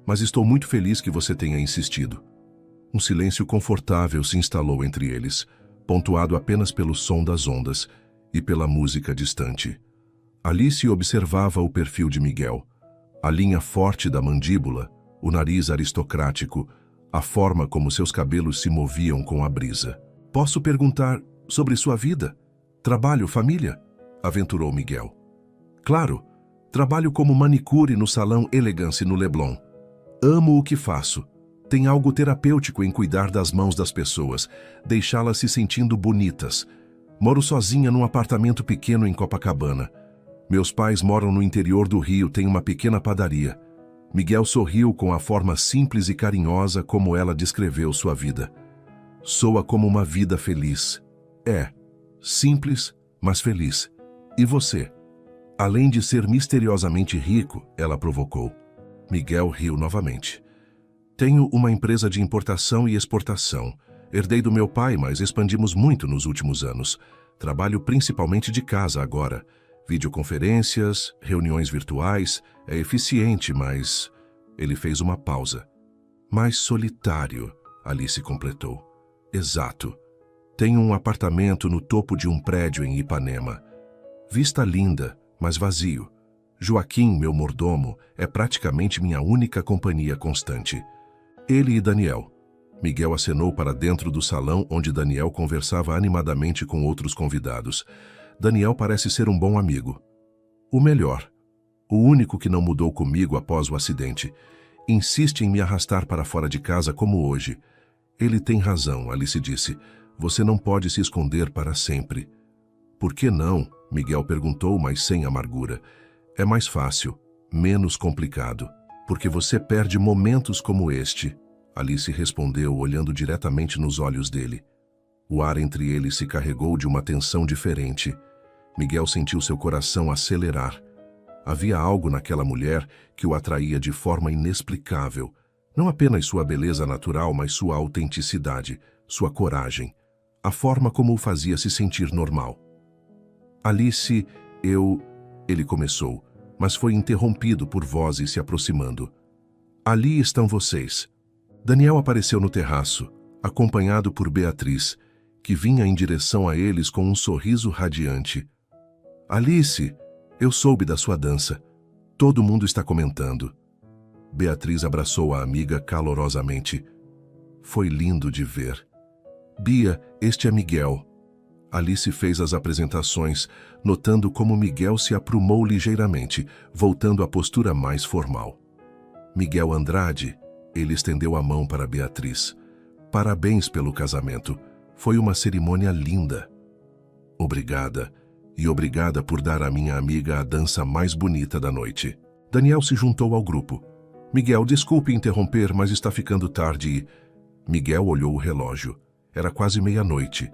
Mas estou muito feliz que você tenha insistido. Um silêncio confortável se instalou entre eles, pontuado apenas pelo som das ondas e pela música distante. Alice observava o perfil de Miguel. A linha forte da mandíbula, o nariz aristocrático, a forma como seus cabelos se moviam com a brisa. Posso perguntar sobre sua vida? Trabalho, família? Aventurou Miguel. Claro, trabalho como manicure no salão Elegance no Leblon. Amo o que faço. Tem algo terapêutico em cuidar das mãos das pessoas, deixá-las se sentindo bonitas. Moro sozinha num apartamento pequeno em Copacabana. Meus pais moram no interior do Rio, têm uma pequena padaria. Miguel sorriu com a forma simples e carinhosa como ela descreveu sua vida. Soa como uma vida feliz. É, simples, mas feliz. E você? Além de ser misteriosamente rico, ela provocou. Miguel riu novamente. Tenho uma empresa de importação e exportação. Herdei do meu pai, mas expandimos muito nos últimos anos. Trabalho principalmente de casa agora. Videoconferências, reuniões virtuais. É eficiente, mas Ele fez uma pausa. Mais solitário, Alice completou. Exato. Tenho um apartamento no topo de um prédio em Ipanema. Vista linda, mas vazio. Joaquim, meu mordomo, é praticamente minha única companhia constante. Ele e Daniel. Miguel acenou para dentro do salão onde Daniel conversava animadamente com outros convidados. Daniel parece ser um bom amigo. O melhor. O único que não mudou comigo após o acidente. Insiste em me arrastar para fora de casa como hoje. Ele tem razão, Alice disse. Você não pode se esconder para sempre. Por que não? Miguel perguntou, mas sem amargura. É mais fácil, menos complicado, porque você perde momentos como este. Alice respondeu, olhando diretamente nos olhos dele. O ar entre eles se carregou de uma tensão diferente. Miguel sentiu seu coração acelerar. Havia algo naquela mulher que o atraía de forma inexplicável. Não apenas sua beleza natural, mas sua autenticidade, sua coragem, a forma como o fazia se sentir normal. Alice, Ele começou, mas foi interrompido por vozes se aproximando. Ali estão vocês. Daniel apareceu no terraço, acompanhado por Beatriz, que vinha em direção a eles com um sorriso radiante. Alice, eu soube da sua dança. Todo mundo está comentando. Beatriz abraçou a amiga calorosamente. Foi lindo de ver. Bia, este é Miguel. Alice fez as apresentações, notando como Miguel se aprumou ligeiramente, voltando à postura mais formal. Miguel Andrade, ele estendeu a mão para Beatriz. Parabéns pelo casamento. Foi uma cerimônia linda. Obrigada. E obrigada por dar à minha amiga a dança mais bonita da noite. Daniel se juntou ao grupo. Miguel, desculpe interromper, mas está ficando tarde e... Miguel olhou o relógio. Era quase meia-noite.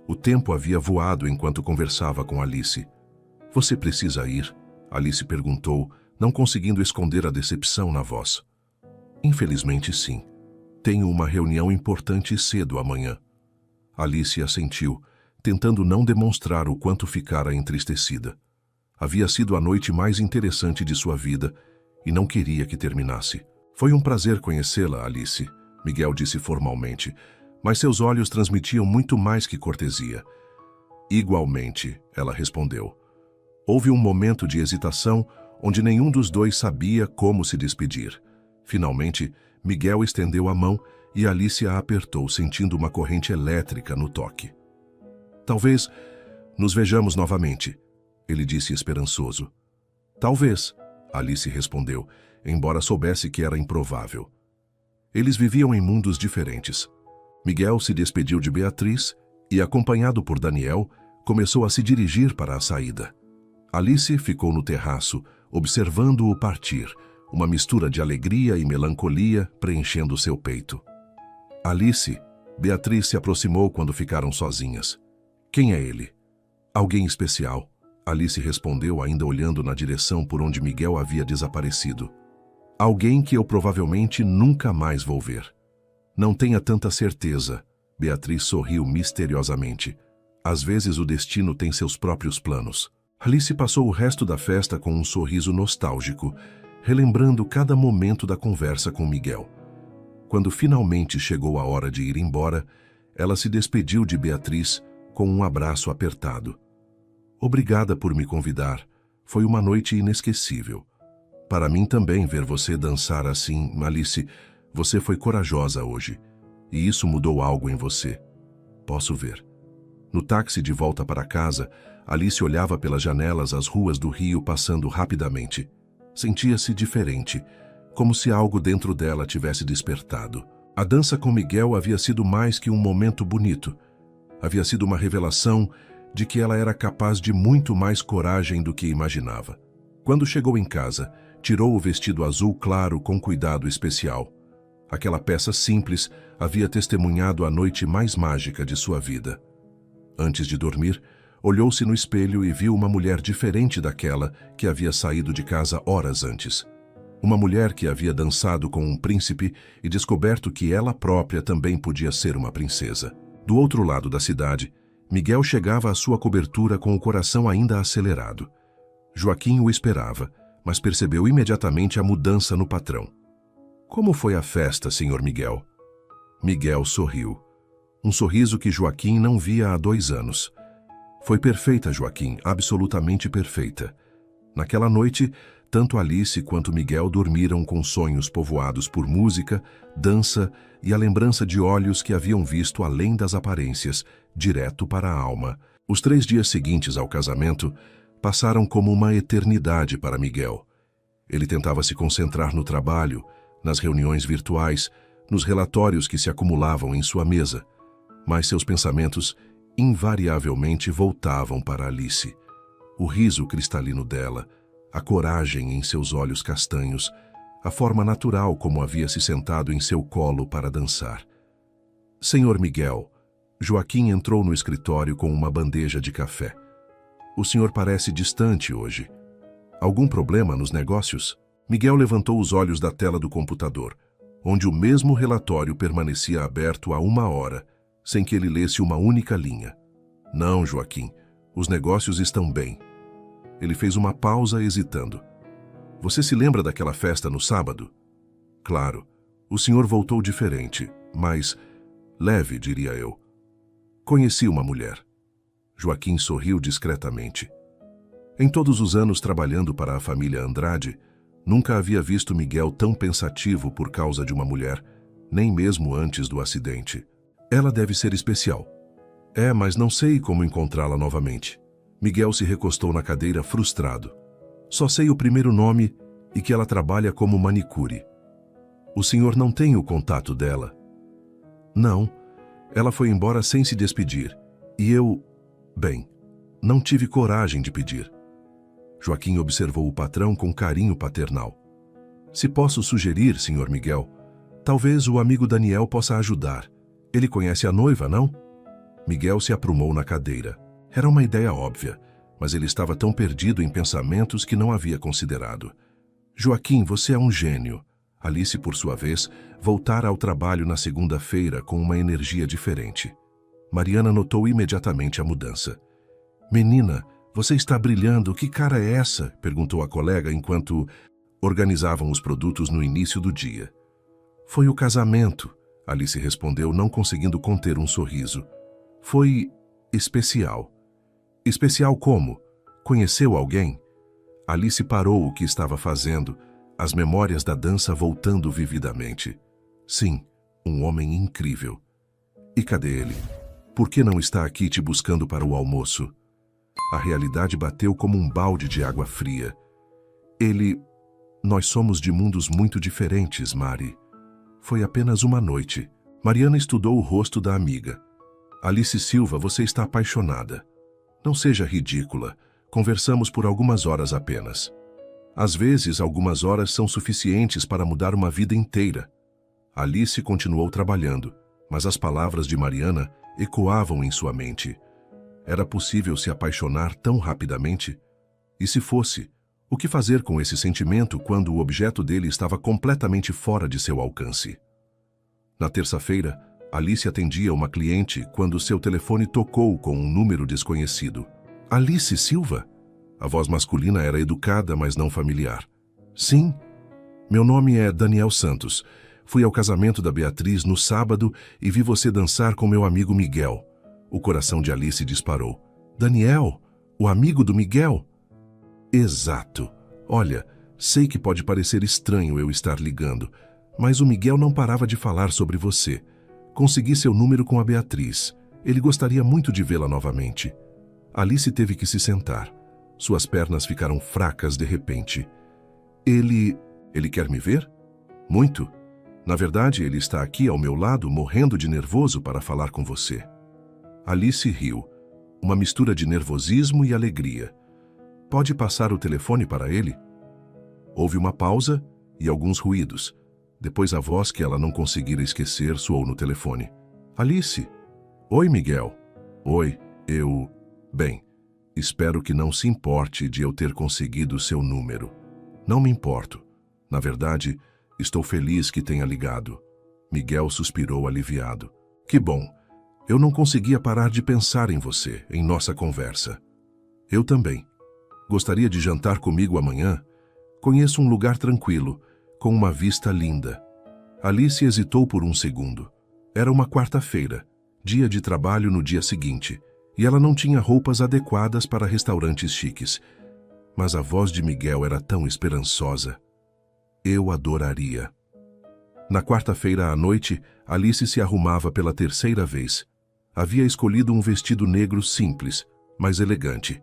O tempo havia voado enquanto conversava com Alice. Você precisa ir? Alice perguntou, não conseguindo esconder a decepção na voz. Infelizmente, sim. Tenho uma reunião importante cedo amanhã. Alice assentiu, tentando não demonstrar o quanto ficara entristecida. Havia sido a noite mais interessante de sua vida e não queria que terminasse. Foi um prazer conhecê-la, Alice, Miguel disse formalmente, mas seus olhos transmitiam muito mais que cortesia. Igualmente, ela respondeu. Houve um momento de hesitação onde nenhum dos dois sabia como se despedir. Finalmente, Miguel estendeu a mão e Alice a apertou, sentindo uma corrente elétrica no toque. Talvez nos vejamos novamente, ele disse esperançoso. Talvez, Alice respondeu, embora soubesse que era improvável. Eles viviam em mundos diferentes. Miguel se despediu de Beatriz e, acompanhado por Daniel, começou a se dirigir para a saída. Alice ficou no terraço, observando-o partir, uma mistura de alegria e melancolia preenchendo seu peito. Alice, Beatriz se aproximou quando ficaram sozinhas. Quem é ele? Alguém especial, Alice respondeu, ainda olhando na direção por onde Miguel havia desaparecido. Alguém que eu provavelmente nunca mais vou ver. Não tenha tanta certeza, Beatriz sorriu misteriosamente. Às vezes o destino tem seus próprios planos. Alice passou o resto da festa com um sorriso nostálgico, relembrando cada momento da conversa com Miguel. Quando finalmente chegou a hora de ir embora, ela se despediu de Beatriz com um abraço apertado. Obrigada por me convidar. Foi uma noite inesquecível. Para mim também ver você dançar assim, Alice, você foi corajosa hoje. E isso mudou algo em você. Posso ver. No táxi de volta para casa, Alice olhava pelas janelas as ruas do Rio passando rapidamente. Sentia-se diferente, como se algo dentro dela tivesse despertado. A dança com Miguel havia sido mais que um momento bonito. Havia sido uma revelação de que ela era capaz de muito mais coragem do que imaginava. Quando chegou em casa, tirou o vestido azul claro com cuidado especial. Aquela peça simples havia testemunhado a noite mais mágica de sua vida. Antes de dormir, olhou-se no espelho e viu uma mulher diferente daquela que havia saído de casa horas antes. Uma mulher que havia dançado com um príncipe e descoberto que ela própria também podia ser uma princesa. Do outro lado da cidade, Miguel chegava à sua cobertura com o coração ainda acelerado. Joaquim o esperava, mas percebeu imediatamente a mudança no patrão. Como foi a festa, Sr. Miguel? Miguel sorriu. Um sorriso que Joaquim não via há 2 anos. Foi perfeita, Joaquim, absolutamente perfeita. Naquela noite, tanto Alice quanto Miguel dormiram com sonhos povoados por música, dança e a lembrança de olhos que haviam visto além das aparências, direto para a alma. Os 3 dias seguintes ao casamento passaram como uma eternidade para Miguel. Ele tentava se concentrar no trabalho, nas reuniões virtuais, nos relatórios que se acumulavam em sua mesa, mas seus pensamentos invariavelmente voltavam para Alice. O riso cristalino dela, a coragem em seus olhos castanhos, a forma natural como havia se sentado em seu colo para dançar. Senhor Miguel, Joaquim entrou no escritório com uma bandeja de café. O senhor parece distante hoje. Algum problema nos negócios? Miguel levantou os olhos da tela do computador, onde o mesmo relatório permanecia aberto há 1 hora, sem que ele lesse uma única linha. Não, Joaquim, os negócios estão bem. Ele fez uma pausa hesitando. Você se lembra daquela festa no sábado? Claro, o senhor voltou diferente, mas leve, diria eu. Conheci uma mulher. Joaquim sorriu discretamente. Em todos os anos trabalhando para a família Andrade, nunca havia visto Miguel tão pensativo por causa de uma mulher, nem mesmo antes do acidente. Ela deve ser especial. É, mas não sei como encontrá-la novamente. Miguel se recostou na cadeira frustrado. Só sei o primeiro nome e que ela trabalha como manicure. O senhor não tem o contato dela? Não. Ela foi embora sem se despedir. E eu... bem, não tive coragem de pedir. Joaquim observou o patrão com carinho paternal. Se posso sugerir, Sr. Miguel, talvez o amigo Daniel possa ajudar. Ele conhece a noiva, não? Miguel se aprumou na cadeira. Era uma ideia óbvia, mas ele estava tão perdido em pensamentos que não havia considerado. Joaquim, você é um gênio. Alice, por sua vez, voltara ao trabalho na segunda-feira com uma energia diferente. Mariana notou imediatamente a mudança. Menina, você está brilhando, que cara é essa? Perguntou a colega enquanto organizavam os produtos no início do dia. Foi o casamento, Alice respondeu, não conseguindo conter um sorriso. Foi especial. Especial como? Conheceu alguém? Alice parou o que estava fazendo, as memórias da dança voltando vividamente. Sim, um homem incrível. E cadê ele? Por que não está aqui te buscando para o almoço? A realidade bateu como um balde de água fria. Ele... Nós somos de mundos muito diferentes, Mari. Foi apenas uma noite. Mariana estudou o rosto da amiga. Alice Silva, você está apaixonada. Não seja ridícula. Conversamos por algumas horas apenas. Às vezes, algumas horas são suficientes para mudar uma vida inteira. Alice continuou trabalhando, mas as palavras de Mariana ecoavam em sua mente. Era possível se apaixonar tão rapidamente? E se fosse, o que fazer com esse sentimento quando o objeto dele estava completamente fora de seu alcance? Na terça-feira, Alice atendia uma cliente quando seu telefone tocou com um número desconhecido. Alice Silva? A voz masculina era educada, mas não familiar. Sim. Meu nome é Daniel Santos. Fui ao casamento da Beatriz no sábado e vi você dançar com meu amigo Miguel. O coração de Alice disparou. Daniel? O amigo do Miguel? Exato. Olha, sei que pode parecer estranho eu estar ligando, mas o Miguel não parava de falar sobre você. Consegui seu número com a Beatriz. Ele gostaria muito de vê-la novamente. Alice teve que se sentar. Suas pernas ficaram fracas de repente. Ele quer me ver? Muito. Na verdade, ele está aqui ao meu lado, morrendo de nervoso para falar com você. Alice riu. Uma mistura de nervosismo e alegria. Pode passar o telefone para ele? Houve uma pausa e alguns ruídos. Depois a voz que ela não conseguira esquecer soou no telefone. Alice. Oi, Miguel. Oi, eu... Bem, espero que não se importe de eu ter conseguido seu número. Não me importo. Na verdade, estou feliz que tenha ligado. Miguel suspirou aliviado. Que bom. Eu não conseguia parar de pensar em você, em nossa conversa. Eu também. Gostaria de jantar comigo amanhã? Conheço um lugar tranquilo, com uma vista linda. Alice hesitou por um segundo. Era uma quarta-feira, dia de trabalho no dia seguinte, e ela não tinha roupas adequadas para restaurantes chiques. Mas a voz de Miguel era tão esperançosa. Eu adoraria. Na quarta-feira à noite, Alice se arrumava pela terceira vez. Havia escolhido um vestido negro simples, mas elegante,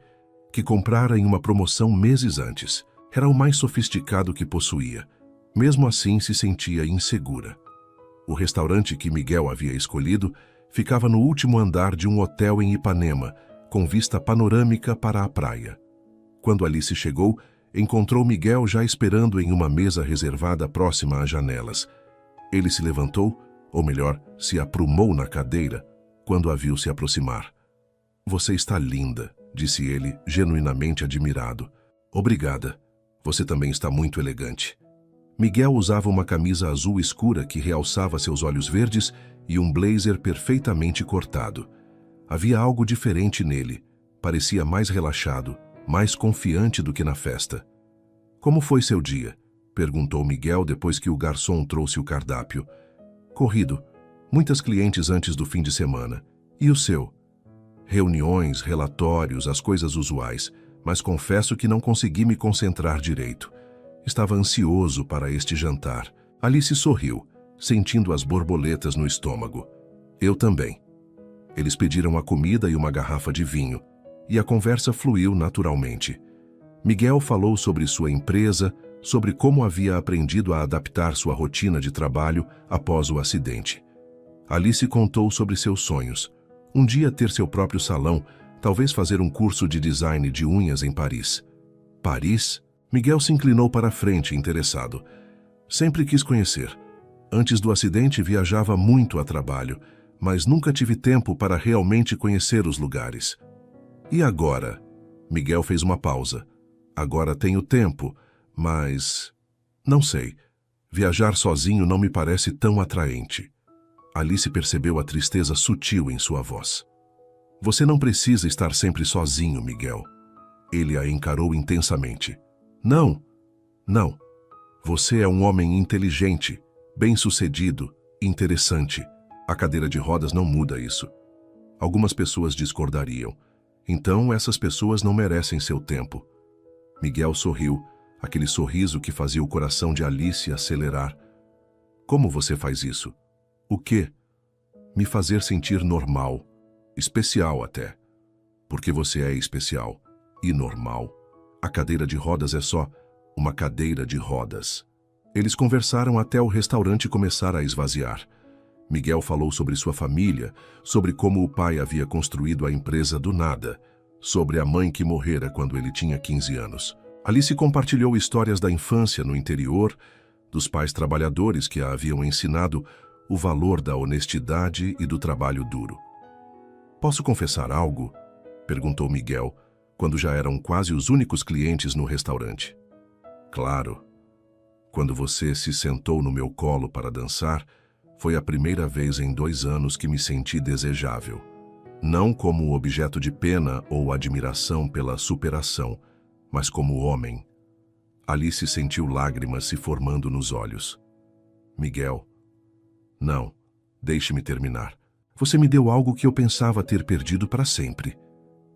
que comprara em uma promoção meses antes. Era o mais sofisticado que possuía. Mesmo assim, se sentia insegura. O restaurante que Miguel havia escolhido ficava no último andar de um hotel em Ipanema, com vista panorâmica para a praia. Quando Alice chegou, encontrou Miguel já esperando em uma mesa reservada próxima às janelas. Ele se levantou, ou melhor, se aprumou na cadeira, quando a viu se aproximar. Você está linda, disse ele, genuinamente admirado. Obrigada. Você também está muito elegante. Miguel usava uma camisa azul escura que realçava seus olhos verdes e um blazer perfeitamente cortado. Havia algo diferente nele. Parecia mais relaxado, mais confiante do que na festa. Como foi seu dia? Perguntou Miguel depois que o garçom trouxe o cardápio. Corrido. Muitas clientes antes do fim de semana. E o seu? Reuniões, relatórios, as coisas usuais, mas confesso que não consegui me concentrar direito. Estava ansioso para este jantar. Alice sorriu, sentindo as borboletas no estômago. Eu também. Eles pediram a comida e uma garrafa de vinho, e a conversa fluiu naturalmente. Miguel falou sobre sua empresa, sobre como havia aprendido a adaptar sua rotina de trabalho após o acidente. Alice contou sobre seus sonhos. Um dia ter seu próprio salão, talvez fazer um curso de design de unhas em Paris. Paris? Miguel se inclinou para a frente, interessado. Sempre quis conhecer. Antes do acidente, viajava muito a trabalho, mas nunca tive tempo para realmente conhecer os lugares. E agora? Miguel fez uma pausa. Agora tenho tempo, mas... não sei. Viajar sozinho não me parece tão atraente. Alice percebeu a tristeza sutil em sua voz. Você não precisa estar sempre sozinho, Miguel. Ele a encarou intensamente. Não, não. Você é um homem inteligente, bem-sucedido, interessante. A cadeira de rodas não muda isso. Algumas pessoas discordariam. Então, essas pessoas não merecem seu tempo. Miguel sorriu, aquele sorriso que fazia o coração de Alice acelerar. Como você faz isso? O quê? Me fazer sentir normal. Especial até. Porque você é especial e normal. A cadeira de rodas é só uma cadeira de rodas. Eles conversaram até o restaurante começar a esvaziar. Miguel falou sobre sua família, sobre como o pai havia construído a empresa do nada, sobre a mãe que morrera quando ele tinha 15 anos. Alice compartilhou histórias da infância no interior, dos pais trabalhadores que a haviam ensinado o valor da honestidade e do trabalho duro. Posso confessar algo? Perguntou Miguel, quando já eram quase os únicos clientes no restaurante. Claro. Quando você se sentou no meu colo para dançar, foi a primeira vez em 2 anos que me senti desejável. Não como objeto de pena ou admiração pela superação, mas como homem. Alice sentiu lágrimas se formando nos olhos. Miguel. Não, deixe-me terminar. Você me deu algo que eu pensava ter perdido para sempre.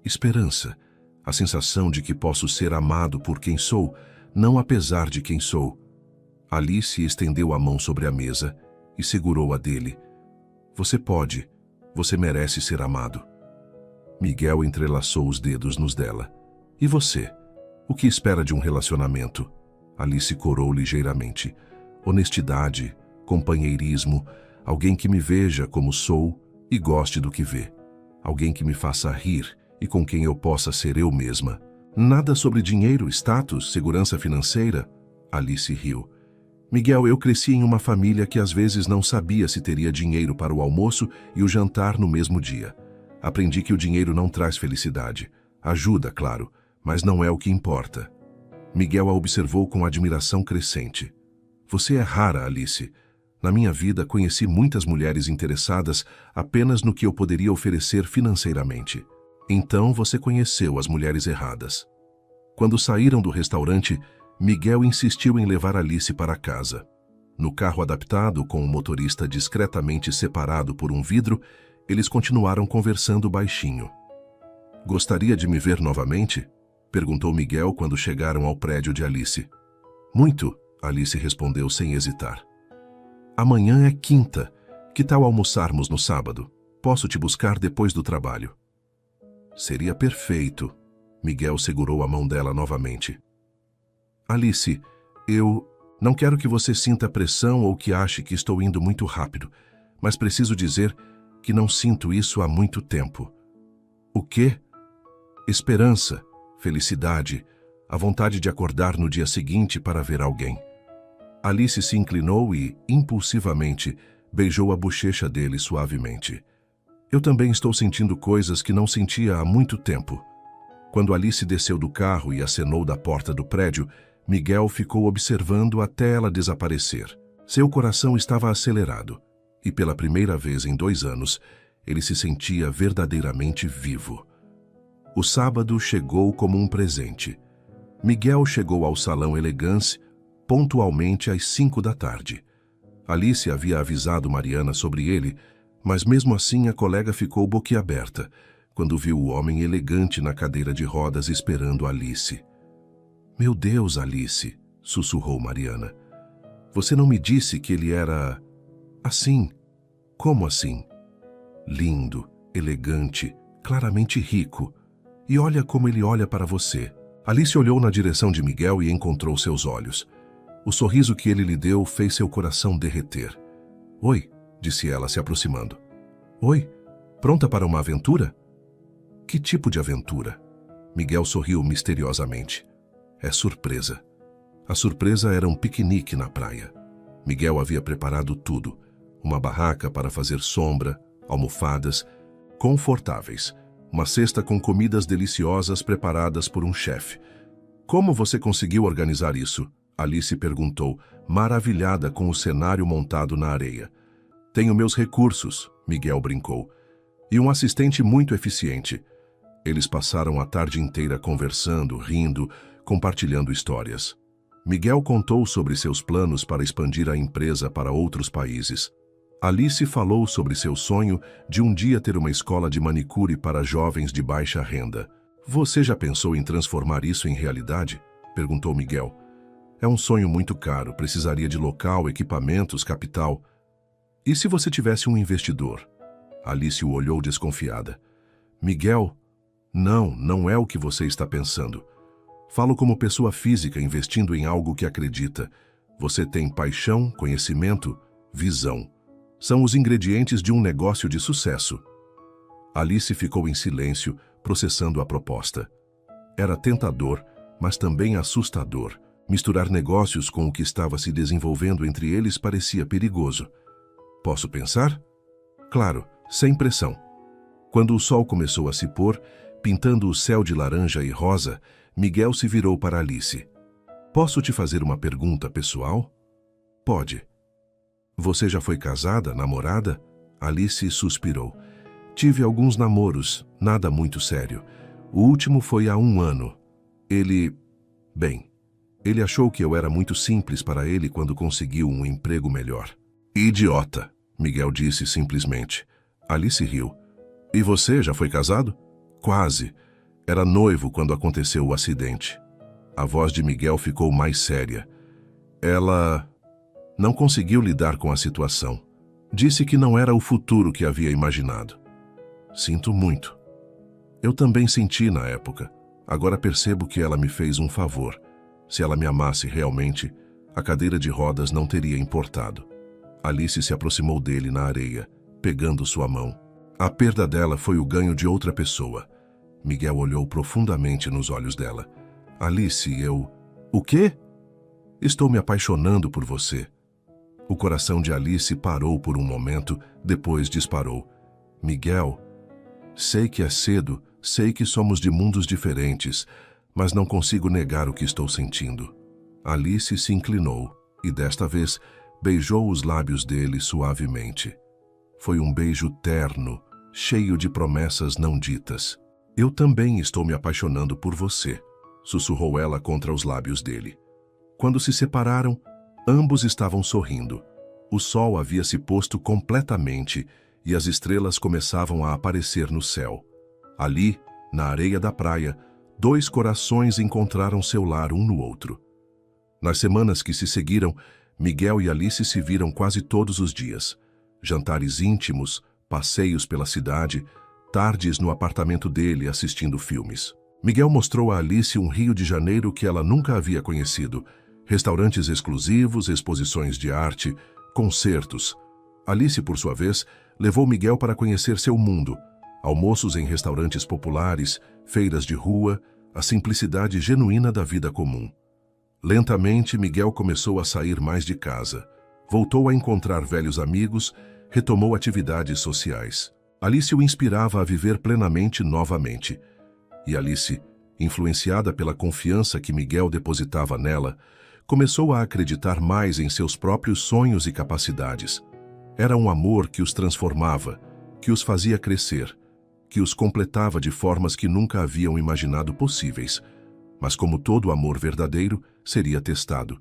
Esperança. A sensação de que posso ser amado por quem sou, não apesar de quem sou. Alice estendeu a mão sobre a mesa e segurou a dele. Você pode. Você merece ser amado. Miguel entrelaçou os dedos nos dela. E você? O que espera de um relacionamento? Alice corou ligeiramente. Honestidade, companheirismo, alguém que me veja como sou e goste do que vê. Alguém que me faça rir e com quem eu possa ser eu mesma. Nada sobre dinheiro, status, segurança financeira? Alice riu. Miguel, eu cresci em uma família que às vezes não sabia se teria dinheiro para o almoço e o jantar no mesmo dia. Aprendi que o dinheiro não traz felicidade. Ajuda, claro, mas não é o que importa. Miguel a observou com admiração crescente. Você é rara, Alice. Na minha vida, conheci muitas mulheres interessadas apenas no que eu poderia oferecer financeiramente. Então você conheceu as mulheres erradas. Quando saíram do restaurante, Miguel insistiu em levar Alice para casa. No carro adaptado, com o motorista discretamente separado por um vidro, eles continuaram conversando baixinho. "Gostaria de me ver novamente?" perguntou Miguel quando chegaram ao prédio de Alice. "Muito", Alice respondeu sem hesitar. "Amanhã é quinta. Que tal almoçarmos no sábado? Posso te buscar depois do trabalho." "Seria perfeito." Miguel segurou a mão dela novamente. "Alice, eu não quero que você sinta pressão ou que ache que estou indo muito rápido, mas preciso dizer que não sinto isso há muito tempo." "O quê?" "Esperança, felicidade, a vontade de acordar no dia seguinte para ver alguém." Alice se inclinou e, impulsivamente, beijou a bochecha dele suavemente. "Eu também estou sentindo coisas que não sentia há muito tempo." Quando Alice desceu do carro e acenou da porta do prédio, Miguel ficou observando até ela desaparecer. Seu coração estava acelerado e, pela primeira vez em 2 anos, ele se sentia verdadeiramente vivo. O sábado chegou como um presente. Miguel chegou ao salão Elegance pontualmente às 5 da tarde. Alice havia avisado Mariana sobre ele, mas mesmo assim a colega ficou boquiaberta quando viu o homem elegante na cadeira de rodas esperando Alice. "Meu Deus, Alice", sussurrou Mariana. "Você não me disse que ele era... assim? Como assim?" "Lindo, elegante, claramente rico. E olha como ele olha para você." Alice olhou na direção de Miguel e encontrou seus olhos. O sorriso que ele lhe deu fez seu coração derreter. "Oi", disse ela, se aproximando. "Oi, pronta para uma aventura?" "Que tipo de aventura?" Miguel sorriu misteriosamente. "É surpresa." A surpresa era um piquenique na praia. Miguel havia preparado tudo. Uma barraca para fazer sombra, almofadas, confortáveis, uma cesta com comidas deliciosas preparadas por um chefe. "Como você conseguiu organizar isso?" Alice perguntou, maravilhada com o cenário montado na areia. "Tenho meus recursos", Miguel brincou, "e um assistente muito eficiente." Eles passaram a tarde inteira conversando, rindo, compartilhando histórias. Miguel contou sobre seus planos para expandir a empresa para outros países. Alice falou sobre seu sonho de um dia ter uma escola de manicure para jovens de baixa renda. "Você já pensou em transformar isso em realidade?" perguntou Miguel. "É um sonho muito caro, precisaria de local, equipamentos, capital." "E se você tivesse um investidor?" Alice o olhou desconfiada. "Miguel, não é o que você está pensando. Falo como pessoa física investindo em algo que acredita. Você tem paixão, conhecimento, visão. São os ingredientes de um negócio de sucesso." Alice ficou em silêncio, processando a proposta. Era tentador, mas também assustador. Misturar negócios com o que estava se desenvolvendo entre eles parecia perigoso. "Posso pensar?" "Claro, sem pressão." Quando o sol começou a se pôr, pintando o céu de laranja e rosa, Miguel se virou para Alice. "Posso te fazer uma pergunta pessoal?" "Pode." "Você já foi casada, namorada?" Alice suspirou. "Tive alguns namoros, nada muito sério. O último foi há 1 ano. Ele achou que eu era muito simples para ele quando conseguiu um emprego melhor." "Idiota", Miguel disse simplesmente. Alice riu. "E você já foi casado?" "Quase. Era noivo quando aconteceu o acidente." A voz de Miguel ficou mais séria. "Ela não conseguiu lidar com a situação. Disse que não era o futuro que havia imaginado." "Sinto muito." "Eu também senti na época. Agora percebo que ela me fez um favor. Se ela me amasse realmente, a cadeira de rodas não teria importado." Alice se aproximou dele na areia, pegando sua mão. "A perda dela foi o ganho de outra pessoa." Miguel olhou profundamente nos olhos dela. "Alice, eu..." "O quê?" "Estou me apaixonando por você." O coração de Alice parou por um momento, depois disparou. "Miguel, sei que é cedo, sei que somos de mundos diferentes, mas não consigo negar o que estou sentindo." Alice se inclinou e, desta vez, beijou os lábios dele suavemente. Foi um beijo terno, cheio de promessas não ditas. "Eu também estou me apaixonando por você", sussurrou ela contra os lábios dele. Quando se separaram, Ambos estavam sorrindo. O sol havia se posto completamente e as estrelas começavam a aparecer no céu. Ali, na areia da praia, dois corações encontraram seu lar um no outro. Nas semanas que se seguiram, Miguel e Alice se viram quase todos os dias. Jantares íntimos, passeios pela cidade, tardes no apartamento dele assistindo filmes. Miguel mostrou a Alice um Rio de Janeiro que ela nunca havia conhecido. Restaurantes exclusivos, exposições de arte, concertos. Alice, por sua vez, levou Miguel para conhecer seu mundo. Almoços em restaurantes populares, feiras de rua, a simplicidade genuína da vida comum. Lentamente, Miguel começou a sair mais de casa. Voltou a encontrar velhos amigos, retomou atividades sociais. Alice o inspirava a viver plenamente novamente. E Alice, influenciada pela confiança que Miguel depositava nela, começou a acreditar mais em seus próprios sonhos e capacidades. Era um amor que os transformava, que os fazia crescer, que os completava de formas que nunca haviam imaginado possíveis. Mas como todo amor verdadeiro, seria testado.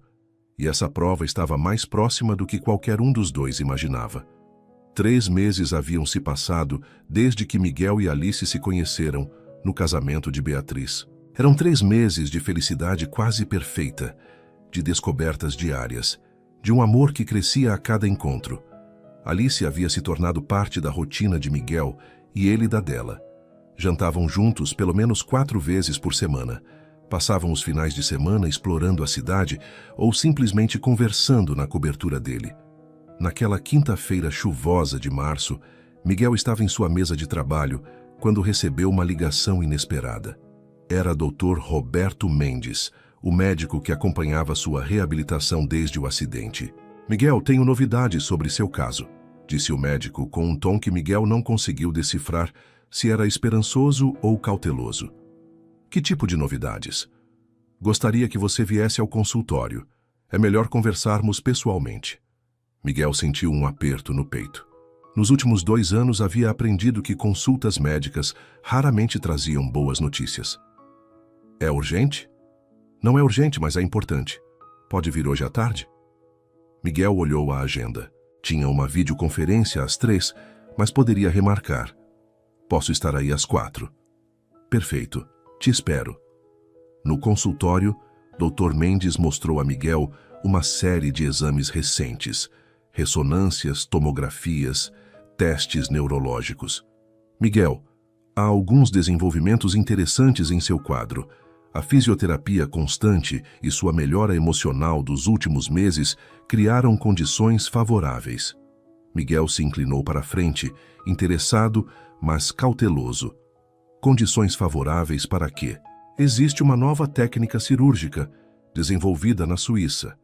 E essa prova estava mais próxima do que qualquer um dos dois imaginava. 3 meses haviam se passado desde que Miguel e Alice se conheceram no casamento de Beatriz. Eram 3 meses de felicidade quase perfeita, de descobertas diárias, de um amor que crescia a cada encontro. Alice havia se tornado parte da rotina de Miguel e ele da dela. Jantavam juntos pelo menos 4 vezes por semana. Passavam os finais de semana explorando a cidade ou simplesmente conversando na cobertura dele. Naquela quinta-feira chuvosa de março, Miguel estava em sua mesa de trabalho quando recebeu uma ligação inesperada. Era Dr. Roberto Mendes, o médico que acompanhava sua reabilitação desde o acidente. "Miguel, tenho novidades sobre seu caso", disse o médico com um tom que Miguel não conseguiu decifrar se era esperançoso ou cauteloso. "Que tipo de novidades?" "Gostaria que você viesse ao consultório. É melhor conversarmos pessoalmente." Miguel sentiu um aperto no peito. Nos últimos 2 anos havia aprendido que consultas médicas raramente traziam boas notícias. "É urgente?" "Não é urgente, mas é importante. Pode vir hoje à tarde?" Miguel olhou a agenda. Tinha uma videoconferência às 3, mas poderia remarcar. "Posso estar aí às 4. "Perfeito. Te espero." No consultório, Dr. Mendes mostrou a Miguel uma série de exames recentes, ressonâncias, tomografias, testes neurológicos. "Miguel, há alguns desenvolvimentos interessantes em seu quadro. A fisioterapia constante e sua melhora emocional dos últimos meses criaram condições favoráveis." Miguel se inclinou para a frente, interessado, mas cauteloso. "Condições favoráveis para quê?" "Existe uma nova técnica cirúrgica, desenvolvida na Suíça.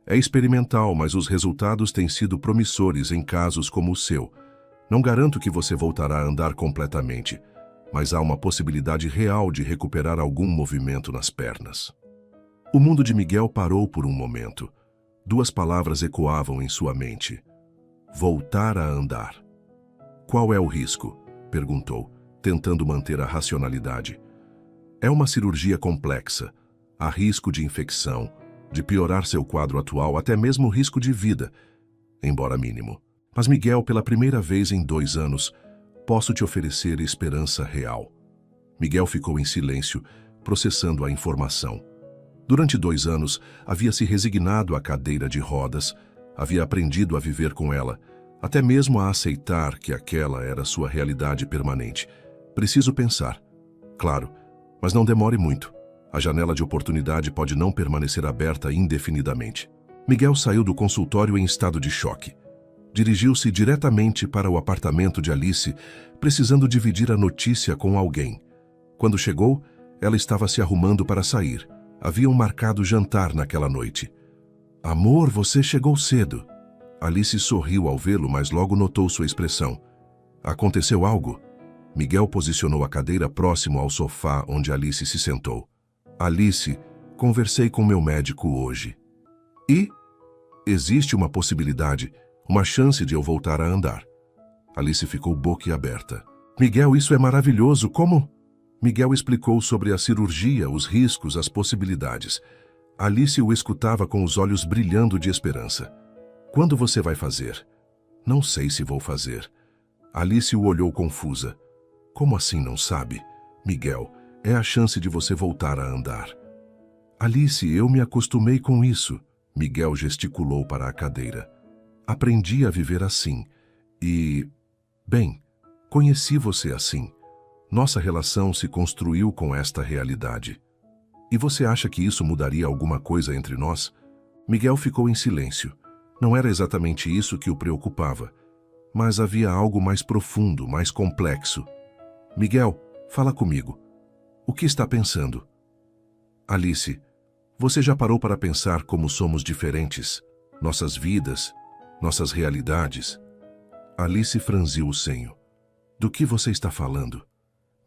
É experimental, mas os resultados têm sido promissores em casos como o seu. Não garanto que você voltará a andar completamente, mas há uma possibilidade real de recuperar algum movimento nas pernas." O mundo de Miguel parou por um momento. 2 palavras ecoavam em sua mente. Voltar a andar. "Qual é o risco?" perguntou, tentando manter a racionalidade. "É uma cirurgia complexa. Há risco de infecção, de piorar seu quadro atual, até mesmo risco de vida, embora mínimo. Mas Miguel, pela primeira vez em 2 anos, posso te oferecer esperança real." Miguel ficou em silêncio, processando a informação. Durante 2 anos, havia se resignado à cadeira de rodas, havia aprendido a viver com ela, até mesmo a aceitar que aquela era sua realidade permanente. "Preciso pensar." "Claro, mas não demore muito. A janela de oportunidade pode não permanecer aberta indefinidamente." Miguel saiu do consultório em estado de choque. Dirigiu-se diretamente para o apartamento de Alice, precisando dividir a notícia com alguém. Quando chegou, ela estava se arrumando para sair. Haviam marcado jantar naquela noite. "Amor, você chegou cedo." Alice sorriu ao vê-lo, mas logo notou sua expressão. "Aconteceu algo?" Miguel posicionou a cadeira próximo ao sofá onde Alice se sentou. "Alice, conversei com meu médico hoje. E? Existe uma possibilidade, uma chance de eu voltar a andar." Alice ficou boquiaberta. "Miguel, isso é maravilhoso. Como?" Miguel explicou sobre a cirurgia, os riscos, as possibilidades. Alice o escutava com os olhos brilhando de esperança. Quando você vai fazer? Não sei se vou fazer. Alice o olhou confusa. Como assim não sabe? Miguel, é a chance de você voltar a andar. Alice, eu me acostumei com isso. Miguel gesticulou para a cadeira. Aprendi a viver assim. E... bem, conheci você assim. Nossa relação se construiu com esta realidade. E você acha que isso mudaria alguma coisa entre nós? Miguel ficou em silêncio. Não era exatamente isso que o preocupava. Mas havia algo mais profundo, mais complexo. Miguel, fala comigo. O que está pensando? Alice, você já parou para pensar como somos diferentes? Nossas vidas, nossas realidades? Alice franziu o senho. Do que você está falando?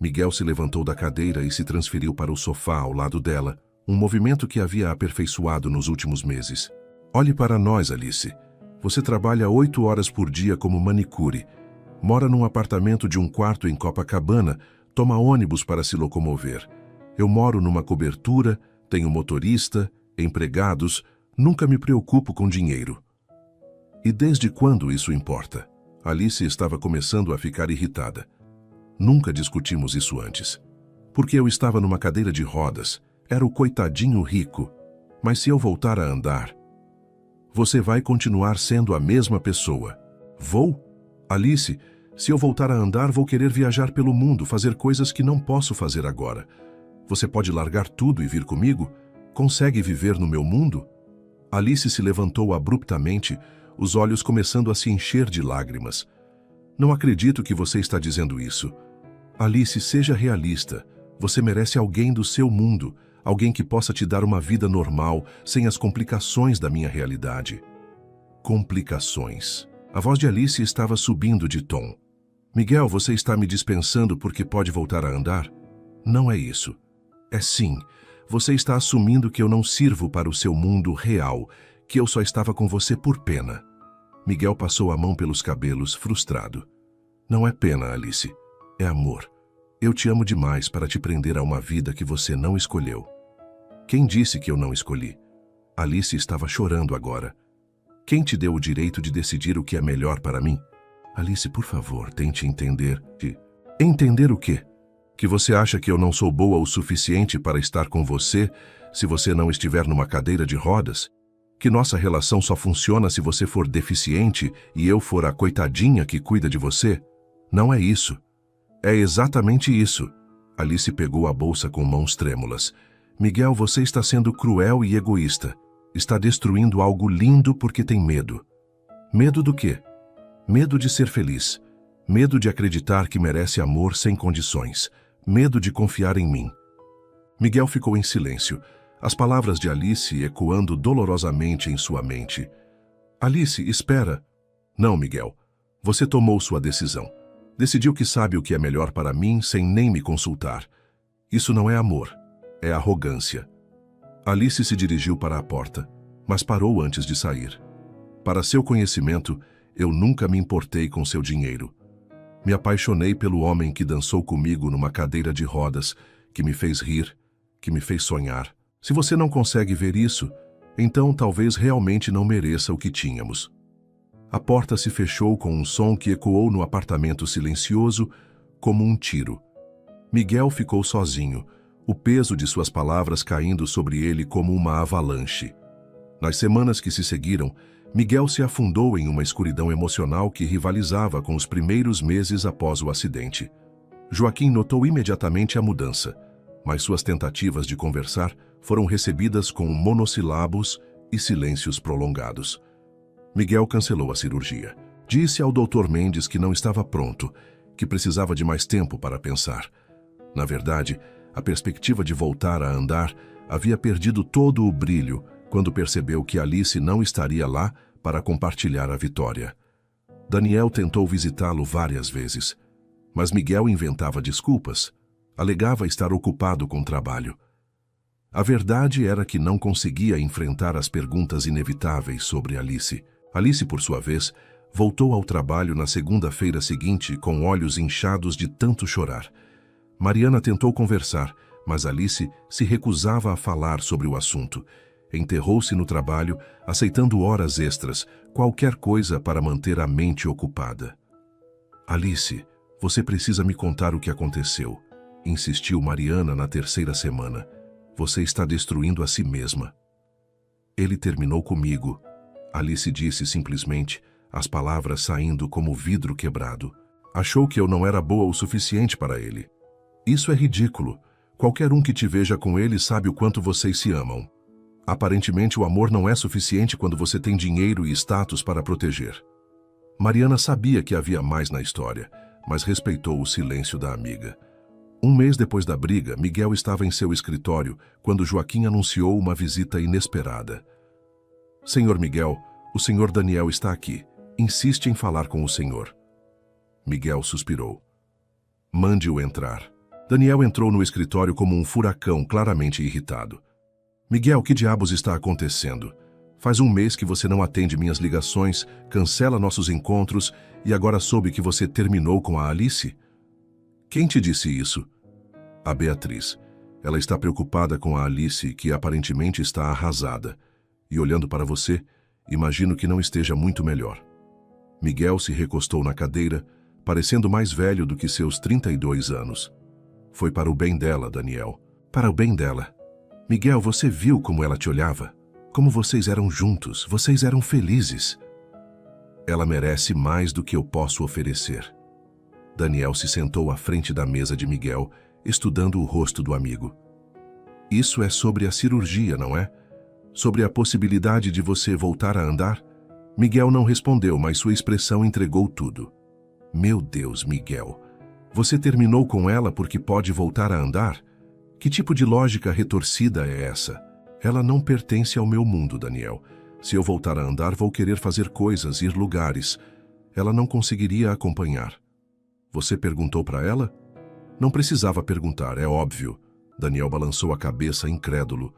Miguel se levantou da cadeira e se transferiu para o sofá ao lado dela, um movimento que havia aperfeiçoado nos últimos meses. Olhe para nós, Alice. Você trabalha 8 horas por dia como manicure, mora num apartamento de um quarto em Copacabana, toma ônibus para se locomover. Eu moro numa cobertura, tenho motorista, empregados, nunca me preocupo com dinheiro. E desde quando isso importa? Alice estava começando a ficar irritada. Nunca discutimos isso antes. Porque eu estava numa cadeira de rodas, era o coitadinho rico. Mas se eu voltar a andar, você vai continuar sendo a mesma pessoa. Vou? Alice, se eu voltar a andar, vou querer viajar pelo mundo, fazer coisas que não posso fazer agora. Você pode largar tudo e vir comigo? Consegue viver no meu mundo? Alice se levantou abruptamente, os olhos começando a se encher de lágrimas. Não acredito que você está dizendo isso. Alice, seja realista. Você merece alguém do seu mundo, alguém que possa te dar uma vida normal, sem as complicações da minha realidade. Complicações. A voz de Alice estava subindo de tom. Miguel, você está me dispensando porque pode voltar a andar? Não é isso. É sim. Você está assumindo que eu não sirvo para o seu mundo real, que eu só estava com você por pena. Miguel passou a mão pelos cabelos, frustrado. Não é pena, Alice. É amor. Eu te amo demais para te prender a uma vida que você não escolheu. Quem disse que eu não escolhi? Alice estava chorando agora. Quem te deu o direito de decidir o que é melhor para mim? Alice, por favor, tente entender. Entender o quê? Que você acha que eu não sou boa o suficiente para estar com você se você não estiver numa cadeira de rodas? Que nossa relação só funciona se você for deficiente e eu for a coitadinha que cuida de você? Não é isso. É exatamente isso. Alice pegou a bolsa com mãos trêmulas. Miguel, você está sendo cruel e egoísta. Está destruindo algo lindo porque tem medo. Medo do quê? Medo de ser feliz. Medo de acreditar que merece amor sem condições. Medo de confiar em mim. Miguel ficou em silêncio, as palavras de Alice ecoando dolorosamente em sua mente. Alice, espera. Não, Miguel. Você tomou sua decisão. Decidiu que sabe o que é melhor para mim sem nem me consultar. Isso não é amor, é arrogância. Alice se dirigiu para a porta, mas parou antes de sair. Para seu conhecimento, eu nunca me importei com seu dinheiro. Me apaixonei pelo homem que dançou comigo numa cadeira de rodas, que me fez rir, que me fez sonhar. Se você não consegue ver isso, então talvez realmente não mereça o que tínhamos. A porta se fechou com um som que ecoou no apartamento silencioso, como um tiro. Miguel ficou sozinho, o peso de suas palavras caindo sobre ele como uma avalanche. Nas semanas que se seguiram, Miguel se afundou em uma escuridão emocional que rivalizava com os primeiros meses após o acidente. Joaquim notou imediatamente a mudança, mas suas tentativas de conversar foram recebidas com monossilábios e silêncios prolongados. Miguel cancelou a cirurgia. Disse ao Dr. Mendes que não estava pronto, que precisava de mais tempo para pensar. Na verdade, a perspectiva de voltar a andar havia perdido todo o brilho quando percebeu que Alice não estaria lá para compartilhar a vitória. Daniel tentou visitá-lo várias vezes, mas Miguel inventava desculpas, alegava estar ocupado com trabalho. A verdade era que não conseguia enfrentar as perguntas inevitáveis sobre Alice. Alice, por sua vez, voltou ao trabalho na segunda-feira seguinte com olhos inchados de tanto chorar. Mariana tentou conversar, mas Alice se recusava a falar sobre o assunto. Enterrou-se no trabalho, aceitando horas extras, qualquer coisa para manter a mente ocupada. Alice, você precisa me contar o que aconteceu, insistiu Mariana na terceira semana. Você está destruindo a si mesma. Ele terminou comigo, Alice disse simplesmente, as palavras saindo como vidro quebrado. Achou que eu não era boa o suficiente para ele. Isso é ridículo. Qualquer um que te veja com ele sabe o quanto vocês se amam. Aparentemente o amor não é suficiente quando você tem dinheiro e status para proteger. Mariana sabia que havia mais na história, mas respeitou o silêncio da amiga. Um mês depois da briga, Miguel estava em seu escritório quando Joaquim anunciou uma visita inesperada. Senhor Miguel, o senhor Daniel está aqui. Insiste em falar com o senhor. Miguel suspirou. Mande-o entrar. Daniel entrou no escritório como um furacão, claramente irritado. Miguel, que diabos está acontecendo? Faz um mês que você não atende minhas ligações, cancela nossos encontros e agora soube que você terminou com a Alice? Quem te disse isso? A Beatriz. Ela está preocupada com a Alice, que aparentemente está arrasada. E olhando para você, imagino que não esteja muito melhor. Miguel se recostou na cadeira, parecendo mais velho do que seus 32 anos. Foi para o bem dela, Daniel. Para o bem dela. Miguel, você viu como ela te olhava? Como vocês eram juntos, vocês eram felizes. Ela merece mais do que eu posso oferecer. Daniel se sentou à frente da mesa de Miguel, estudando o rosto do amigo. Isso é sobre a cirurgia, não é? Sobre a possibilidade de você voltar a andar? Miguel não respondeu, mas sua expressão entregou tudo. Meu Deus, Miguel. Você terminou com ela porque pode voltar a andar? Que tipo de lógica retorcida é essa? Ela não pertence ao meu mundo, Daniel. Se eu voltar a andar, vou querer fazer coisas, ir lugares. Ela não conseguiria acompanhar. Você perguntou para ela? Não precisava perguntar, é óbvio. Daniel balançou a cabeça incrédulo.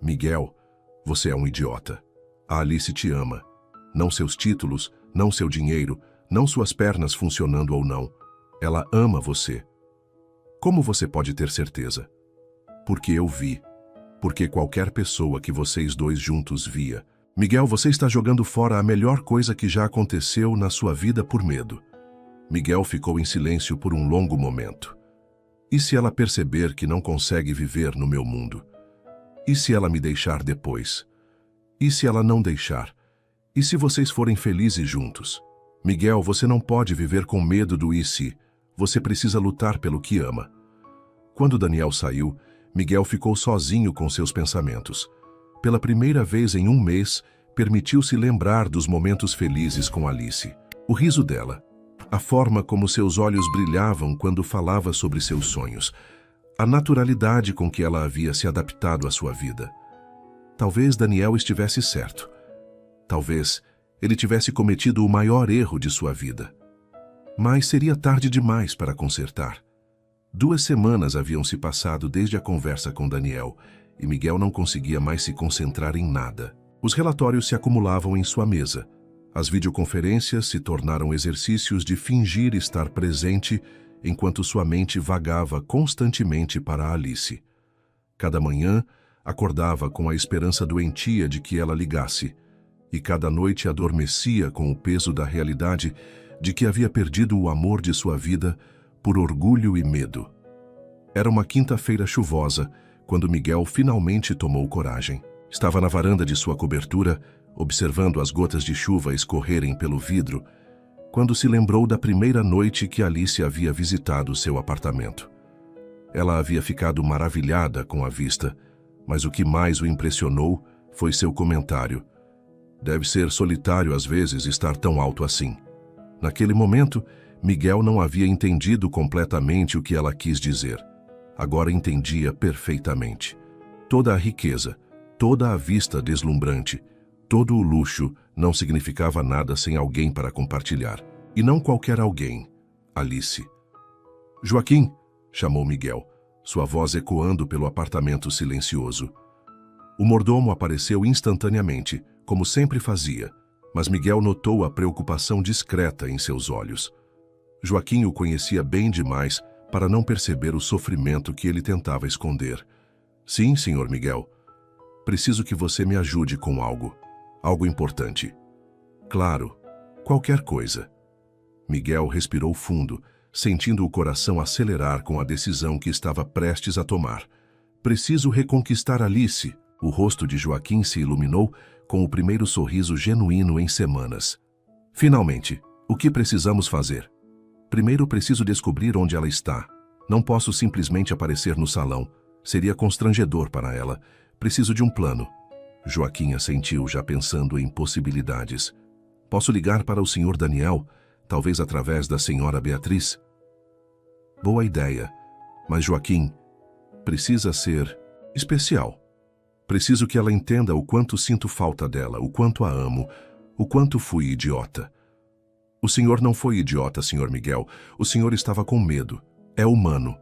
Miguel, você é um idiota. A Alice te ama. Não seus títulos, não seu dinheiro, não suas pernas funcionando ou não. Ela ama você. Como você pode ter certeza? Porque eu vi. Porque qualquer pessoa que vocês dois juntos via. Miguel, você está jogando fora a melhor coisa que já aconteceu na sua vida por medo. Miguel ficou em silêncio por um longo momento. E se ela perceber que não consegue viver no meu mundo? E se ela me deixar depois? E se ela não deixar? E se vocês forem felizes juntos? Miguel, você não pode viver com medo do e se. Você precisa lutar pelo que ama. Quando Daniel saiu, Miguel ficou sozinho com seus pensamentos. Pela primeira vez em um mês, permitiu-se lembrar dos momentos felizes com Alice. O riso dela, a forma como seus olhos brilhavam quando falava sobre seus sonhos, a naturalidade com que ela havia se adaptado à sua vida. Talvez Daniel estivesse certo. Talvez ele tivesse cometido o maior erro de sua vida. Mas seria tarde demais para consertar. 2 semanas haviam se passado desde a conversa com Daniel, e Miguel não conseguia mais se concentrar em nada. Os relatórios se acumulavam em sua mesa. As videoconferências se tornaram exercícios de fingir estar presente enquanto sua mente vagava constantemente para Alice. Cada manhã, acordava com a esperança doentia de que ela ligasse, e cada noite adormecia com o peso da realidade de que havia perdido o amor de sua vida por orgulho e medo. Era uma quinta-feira chuvosa, quando Miguel finalmente tomou coragem. Estava na varanda de sua cobertura, observando as gotas de chuva escorrerem pelo vidro, quando se lembrou da primeira noite que Alice havia visitado seu apartamento. Ela havia ficado maravilhada com a vista, mas o que mais o impressionou foi seu comentário. Deve ser solitário às vezes estar tão alto assim. Naquele momento, Miguel não havia entendido completamente o que ela quis dizer. Agora entendia perfeitamente. Toda a riqueza, toda a vista deslumbrante, todo o luxo não significava nada sem alguém para compartilhar. E não qualquer alguém, Alice. Joaquim, chamou Miguel, sua voz ecoando pelo apartamento silencioso. O mordomo apareceu instantaneamente, como sempre fazia, mas Miguel notou a preocupação discreta em seus olhos. Joaquim o conhecia bem demais para não perceber o sofrimento que ele tentava esconder. Sim, senhor Miguel. Preciso que você me ajude com algo. Algo importante. Claro, qualquer coisa. Miguel respirou fundo, sentindo o coração acelerar com a decisão que estava prestes a tomar. Preciso reconquistar Alice. O rosto de Joaquim se iluminou com o primeiro sorriso genuíno em semanas. Finalmente, o que precisamos fazer? Primeiro preciso descobrir onde ela está. Não posso simplesmente aparecer no salão. Seria constrangedor para ela. Preciso de um plano. Joaquim assentiu, já pensando em possibilidades. Posso ligar para o Sr. Daniel, talvez através da Sra. Beatriz? Boa ideia. Mas Joaquim, precisa ser especial. Preciso que ela entenda o quanto sinto falta dela, o quanto a amo, o quanto fui idiota. O senhor não foi idiota, Sr. Miguel. O senhor estava com medo. É humano.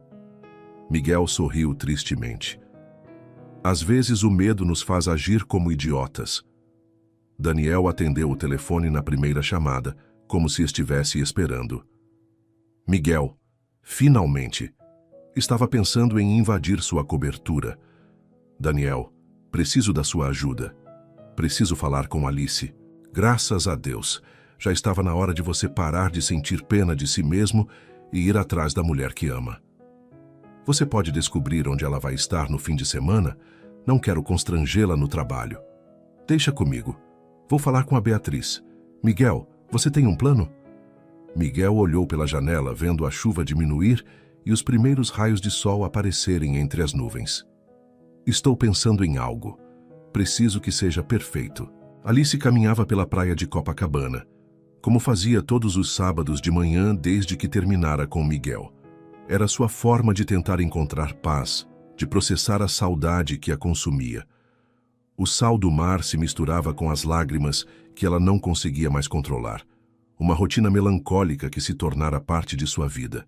Miguel sorriu tristemente. Às vezes o medo nos faz agir como idiotas. Daniel atendeu o telefone na primeira chamada, como se estivesse esperando. Miguel, finalmente, estava pensando em invadir sua cobertura. Daniel, preciso da sua ajuda. Preciso falar com Alice. Graças a Deus, já estava na hora de você parar de sentir pena de si mesmo e ir atrás da mulher que ama. Você pode descobrir onde ela vai estar no fim de semana? Não quero constrangê-la no trabalho. Deixa comigo. Vou falar com a Beatriz. Miguel, você tem um plano? Miguel olhou pela janela, vendo a chuva diminuir e os primeiros raios de sol aparecerem entre as nuvens. Estou pensando em algo. Preciso que seja perfeito. Alice caminhava pela praia de Copacabana, como fazia todos os sábados de manhã desde que terminara com Miguel. Era sua forma de tentar encontrar paz, de processar a saudade que a consumia. O sal do mar se misturava com as lágrimas que ela não conseguia mais controlar. Uma rotina melancólica que se tornara parte de sua vida.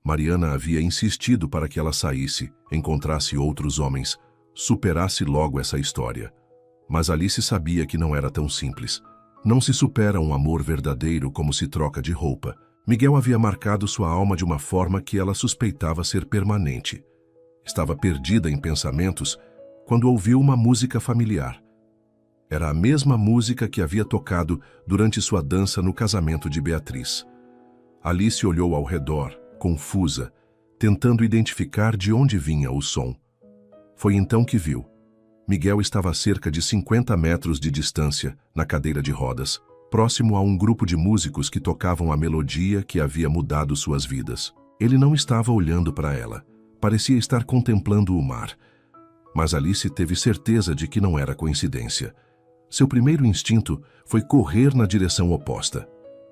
Mariana havia insistido para que ela saísse, encontrasse outros homens, superasse logo essa história. Mas Alice sabia que não era tão simples. Não se supera um amor verdadeiro como se troca de roupa. Miguel havia marcado sua alma de uma forma que ela suspeitava ser permanente. Estava perdida em pensamentos quando ouviu uma música familiar. Era a mesma música que havia tocado durante sua dança no casamento de Beatriz. Alice olhou ao redor, confusa, tentando identificar de onde vinha o som. Foi então que viu. Miguel estava a cerca de 50 metros de distância, na cadeira de rodas, próximo a um grupo de músicos que tocavam a melodia que havia mudado suas vidas. Ele não estava olhando para ela. Parecia estar contemplando o mar. Mas Alice teve certeza de que não era coincidência. Seu primeiro instinto foi correr na direção oposta.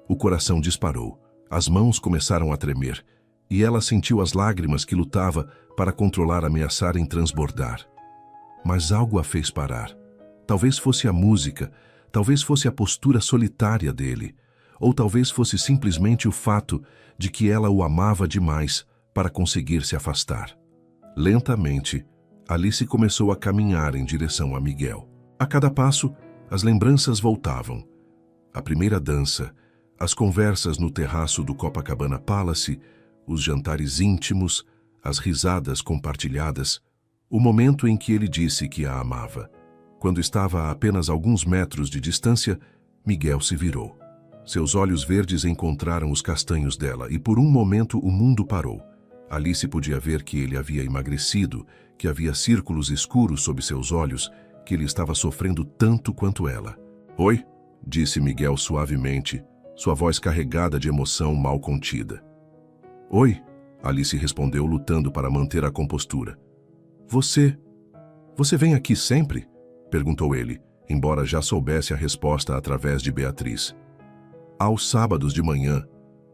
O coração disparou, as mãos começaram a tremer, e ela sentiu as lágrimas que lutava para controlar ameaçarem transbordar. Mas algo a fez parar. Talvez fosse a música, talvez fosse a postura solitária dele, ou talvez fosse simplesmente o fato de que ela o amava demais para conseguir se afastar. Lentamente, Alice começou a caminhar em direção a Miguel. A cada passo, as lembranças voltavam. A primeira dança, as conversas no terraço do Copacabana Palace, os jantares íntimos, as risadas compartilhadas, o momento em que ele disse que a amava. Quando estava a apenas alguns metros de distância, Miguel se virou. Seus olhos verdes encontraram os castanhos dela e por um momento o mundo parou. Alice podia ver que ele havia emagrecido, que havia círculos escuros sob seus olhos, que ele estava sofrendo tanto quanto ela. "Oi?", disse Miguel suavemente, sua voz carregada de emoção mal contida. "Oi", Alice respondeu, lutando para manter a compostura. Você vem aqui sempre?", perguntou ele, embora já soubesse a resposta através de Beatriz. "Aos sábados de manhã.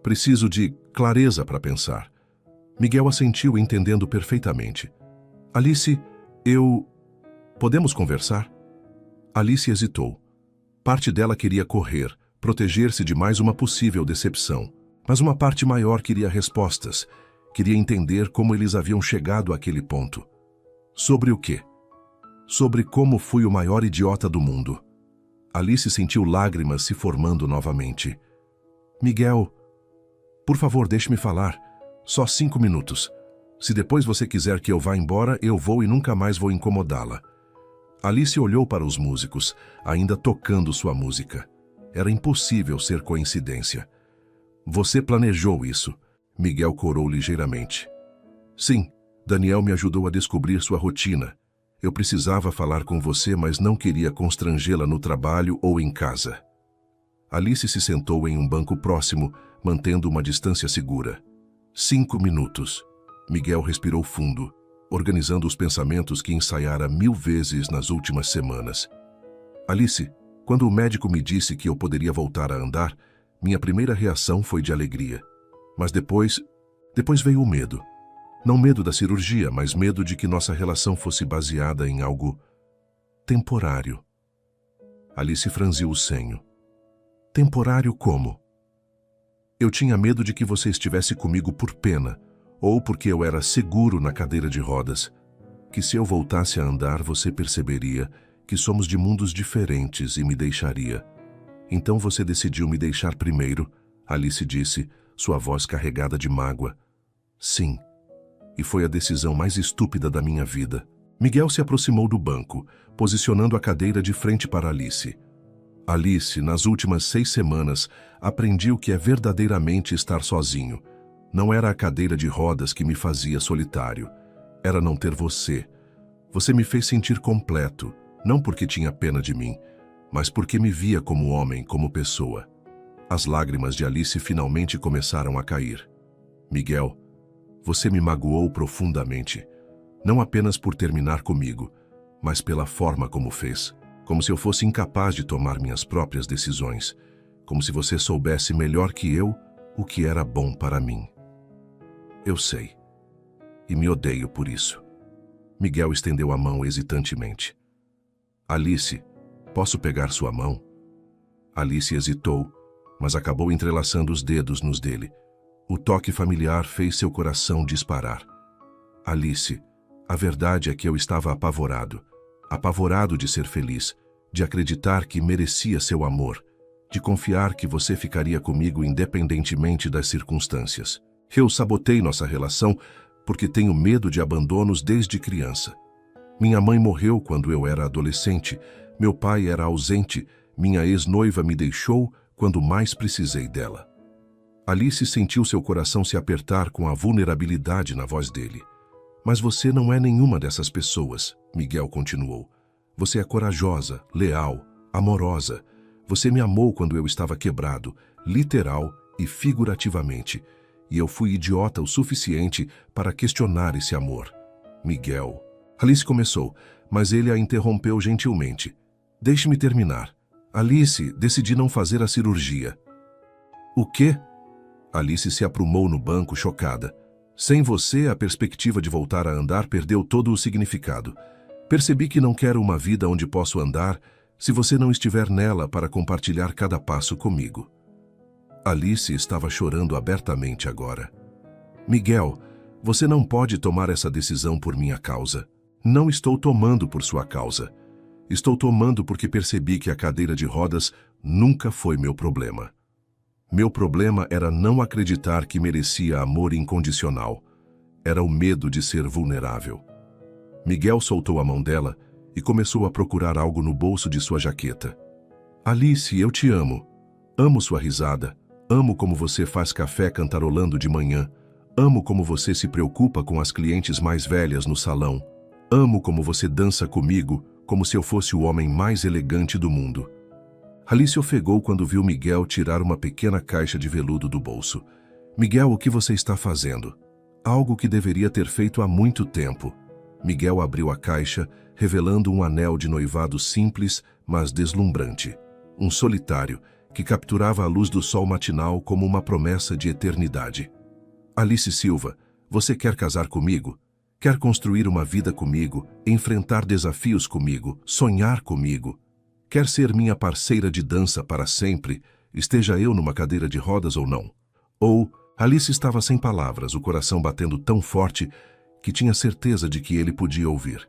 Preciso de clareza para pensar." Miguel assentiu, entendendo perfeitamente. "Alice, podemos conversar?" Alice hesitou. Parte dela queria correr, proteger-se de mais uma possível decepção. Mas uma parte maior queria respostas. Queria entender como eles haviam chegado àquele ponto. Sobre o quê? Sobre como fui o maior idiota do mundo. Alice sentiu lágrimas se formando novamente. "Miguel, por favor, deixe-me falar. Só 5 minutos. Se depois você quiser que eu vá embora, eu vou e nunca mais vou incomodá-la." Alice olhou para os músicos, ainda tocando sua música. Era impossível ser coincidência. Você planejou isso, Miguel corou ligeiramente. Sim, Daniel me ajudou a descobrir sua rotina. Eu precisava falar com você, mas não queria constrangê-la no trabalho ou em casa. Alice se sentou em um banco próximo, mantendo uma distância segura. 5 minutos. Miguel respirou fundo, organizando os pensamentos que ensaiara 1000 vezes nas últimas semanas. Alice, quando o médico me disse que eu poderia voltar a andar, minha primeira reação foi de alegria. Mas depois veio o medo. Não medo da cirurgia, mas medo de que nossa relação fosse baseada em algo temporário. Alice franziu o senho. Temporário como? Eu tinha medo de que você estivesse comigo por pena, ou porque eu era seguro na cadeira de rodas. Que se eu voltasse a andar, você perceberia que somos de mundos diferentes e me deixaria. Então você decidiu me deixar primeiro, Alice disse, sua voz carregada de mágoa. Sim. E foi a decisão mais estúpida da minha vida. Miguel se aproximou do banco, posicionando a cadeira de frente para Alice. Alice, nas últimas 6 semanas, aprendi o que é verdadeiramente estar sozinho. Não era a cadeira de rodas que me fazia solitário. Era não ter você. Você me fez sentir completo, não porque tinha pena de mim, mas porque me via como homem, como pessoa. As lágrimas de Alice finalmente começaram a cair. Miguel, você me magoou profundamente. Não apenas por terminar comigo, mas pela forma como fez. Como se eu fosse incapaz de tomar minhas próprias decisões. Como se você soubesse melhor que eu o que era bom para mim. Eu sei. E me odeio por isso. Miguel estendeu a mão hesitantemente. Alice, posso pegar sua mão? Alice hesitou, mas acabou entrelaçando os dedos nos dele. O toque familiar fez seu coração disparar. Alice, a verdade é que eu estava apavorado. Apavorado de ser feliz, de acreditar que merecia seu amor, de confiar que você ficaria comigo independentemente das circunstâncias. Eu sabotei nossa relação porque tenho medo de abandonos desde criança. Minha mãe morreu quando eu era adolescente, meu pai era ausente, minha ex-noiva me deixou quando mais precisei dela. Alice sentiu seu coração se apertar com a vulnerabilidade na voz dele. Mas você não é nenhuma dessas pessoas, Miguel continuou. Você é corajosa, leal, amorosa. Você me amou quando eu estava quebrado, literal e figurativamente. E eu fui idiota o suficiente para questionar esse amor. Miguel. Alice começou, mas ele a interrompeu gentilmente. Deixe-me terminar. Alice, decidi não fazer a cirurgia. O quê? Alice se aprumou no banco, chocada. Sem você, a perspectiva de voltar a andar perdeu todo o significado. Percebi que não quero uma vida onde posso andar se você não estiver nela para compartilhar cada passo comigo. Alice estava chorando abertamente agora. Miguel, você não pode tomar essa decisão por minha causa. Não estou tomando por sua causa. Estou tomando porque percebi que a cadeira de rodas nunca foi meu problema. Meu problema era não acreditar que merecia amor incondicional. Era o medo de ser vulnerável. Miguel soltou a mão dela e começou a procurar algo no bolso de sua jaqueta. Alice, eu te amo. Amo sua risada. Amo como você faz café cantarolando de manhã. Amo como você se preocupa com as clientes mais velhas no salão. Amo como você dança comigo, como se eu fosse o homem mais elegante do mundo. Alice ofegou quando viu Miguel tirar uma pequena caixa de veludo do bolso. Miguel, o que você está fazendo? Algo que deveria ter feito há muito tempo. Miguel abriu a caixa, revelando um anel de noivado simples, mas deslumbrante. Um solitário, que capturava a luz do sol matinal como uma promessa de eternidade. Alice Silva, você quer casar comigo? Quer construir uma vida comigo, enfrentar desafios comigo, sonhar comigo? Quer ser minha parceira de dança para sempre, esteja eu numa cadeira de rodas ou não? Ou, Alice estava sem palavras, o coração batendo tão forte que tinha certeza de que ele podia ouvir.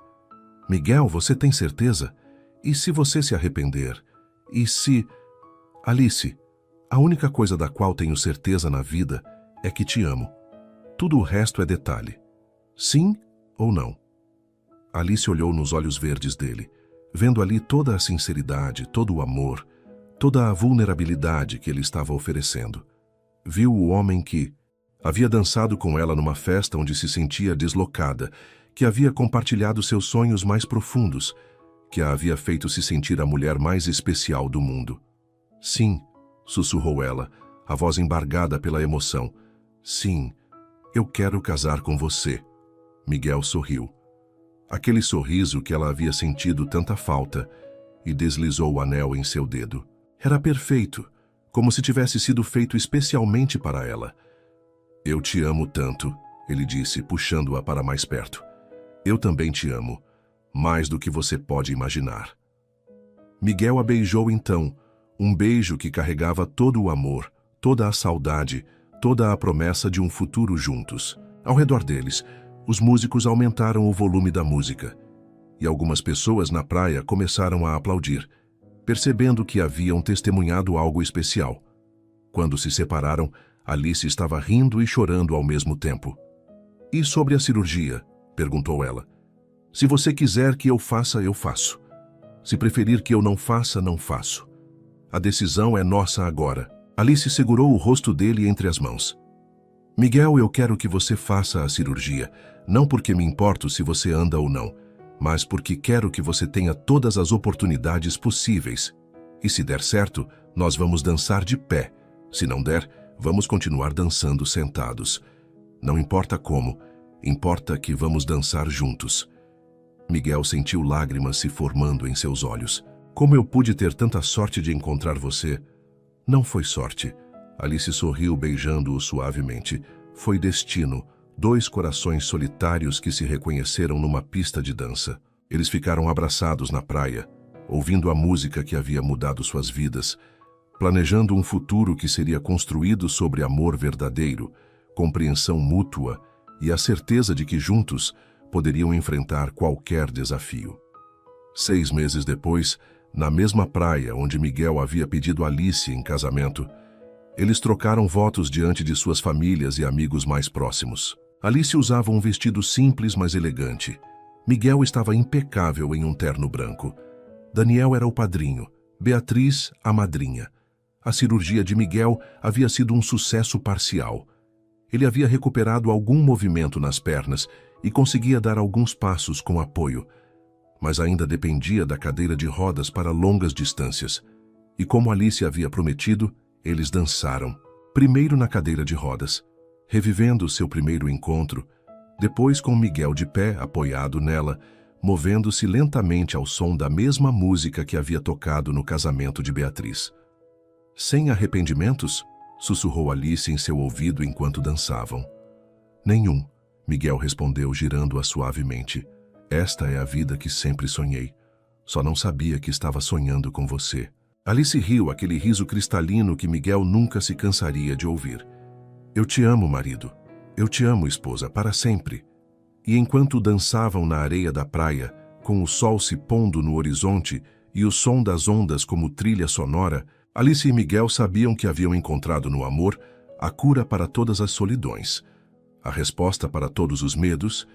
Miguel, você tem certeza? E se você se arrepender? E se... Alice, a única coisa da qual tenho certeza na vida é que te amo. Tudo o resto é detalhe. Sim ou não? Alice olhou nos olhos verdes dele. vendo ali toda a sinceridade, todo o amor, toda a vulnerabilidade que ele estava oferecendo. Viu o homem que havia dançado com ela numa festa onde se sentia deslocada, que havia compartilhado seus sonhos mais profundos, que a havia feito se sentir a mulher mais especial do mundo. Sim, sussurrou ela, a voz embargada pela emoção. Sim, eu quero casar com você. Miguel sorriu. Aquele sorriso que ela havia sentido tanta falta, e deslizou o anel em seu dedo. Era perfeito, como se tivesse sido feito especialmente para ela. Eu te amo tanto, ele disse, puxando-a para mais perto. Eu também te amo, mais do que você pode imaginar. Miguel a beijou então, um beijo que carregava todo o amor, toda a saudade, toda a promessa de um futuro juntos. Ao redor deles, os músicos aumentaram o volume da música, e algumas pessoas na praia começaram a aplaudir, percebendo que haviam testemunhado algo especial. Quando se separaram, Alice estava rindo e chorando ao mesmo tempo. E sobre a cirurgia? Perguntou ela. Se você quiser que eu faça, eu faço. Se preferir que eu não faça, não faço. A decisão é nossa agora. Alice segurou o rosto dele entre as mãos. Miguel, eu quero que você faça a cirurgia, não porque me importo se você anda ou não, mas porque quero que você tenha todas as oportunidades possíveis. E se der certo, nós vamos dançar de pé. Se não der, vamos continuar dançando sentados. Não importa como, importa que vamos dançar juntos. Miguel sentiu lágrimas se formando em seus olhos. Como eu pude ter tanta sorte de encontrar você? Não foi sorte. Alice sorriu beijando-o suavemente. Foi destino, 2 corações solitários que se reconheceram numa pista de dança. Eles ficaram abraçados na praia, ouvindo a música que havia mudado suas vidas, planejando um futuro que seria construído sobre amor verdadeiro, compreensão mútua e a certeza de que juntos poderiam enfrentar qualquer desafio. 6 meses depois, na mesma praia onde Miguel havia pedido Alice em casamento, eles trocaram votos diante de suas famílias e amigos mais próximos. Alice usava um vestido simples, mas elegante. Miguel estava impecável em um terno branco. Daniel era o padrinho, Beatriz, a madrinha. A cirurgia de Miguel havia sido um sucesso parcial. Ele havia recuperado algum movimento nas pernas e conseguia dar alguns passos com apoio, mas ainda dependia da cadeira de rodas para longas distâncias. E como Alice havia prometido, eles dançaram, primeiro na cadeira de rodas, revivendo seu primeiro encontro, depois com Miguel de pé, apoiado nela, movendo-se lentamente ao som da mesma música que havia tocado no casamento de Beatriz. Sem arrependimentos? Sussurrou Alice em seu ouvido enquanto dançavam. Nenhum, Miguel respondeu, girando-a suavemente. Esta é a vida que sempre sonhei. Só não sabia que estava sonhando com você. Alice riu, aquele riso cristalino que Miguel nunca se cansaria de ouvir. Eu te amo, marido. Eu te amo, esposa, para sempre. E enquanto dançavam na areia da praia, com o sol se pondo no horizonte e o som das ondas como trilha sonora, Alice e Miguel sabiam que haviam encontrado no amor a cura para todas as solidões, a resposta para todos os medos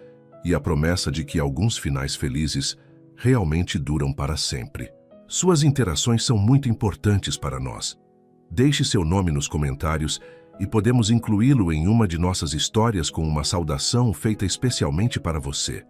e a promessa de que alguns finais felizes realmente duram para sempre. Suas interações são muito importantes para nós. Deixe seu nome nos comentários e podemos incluí-lo em uma de nossas histórias com uma saudação feita especialmente para você.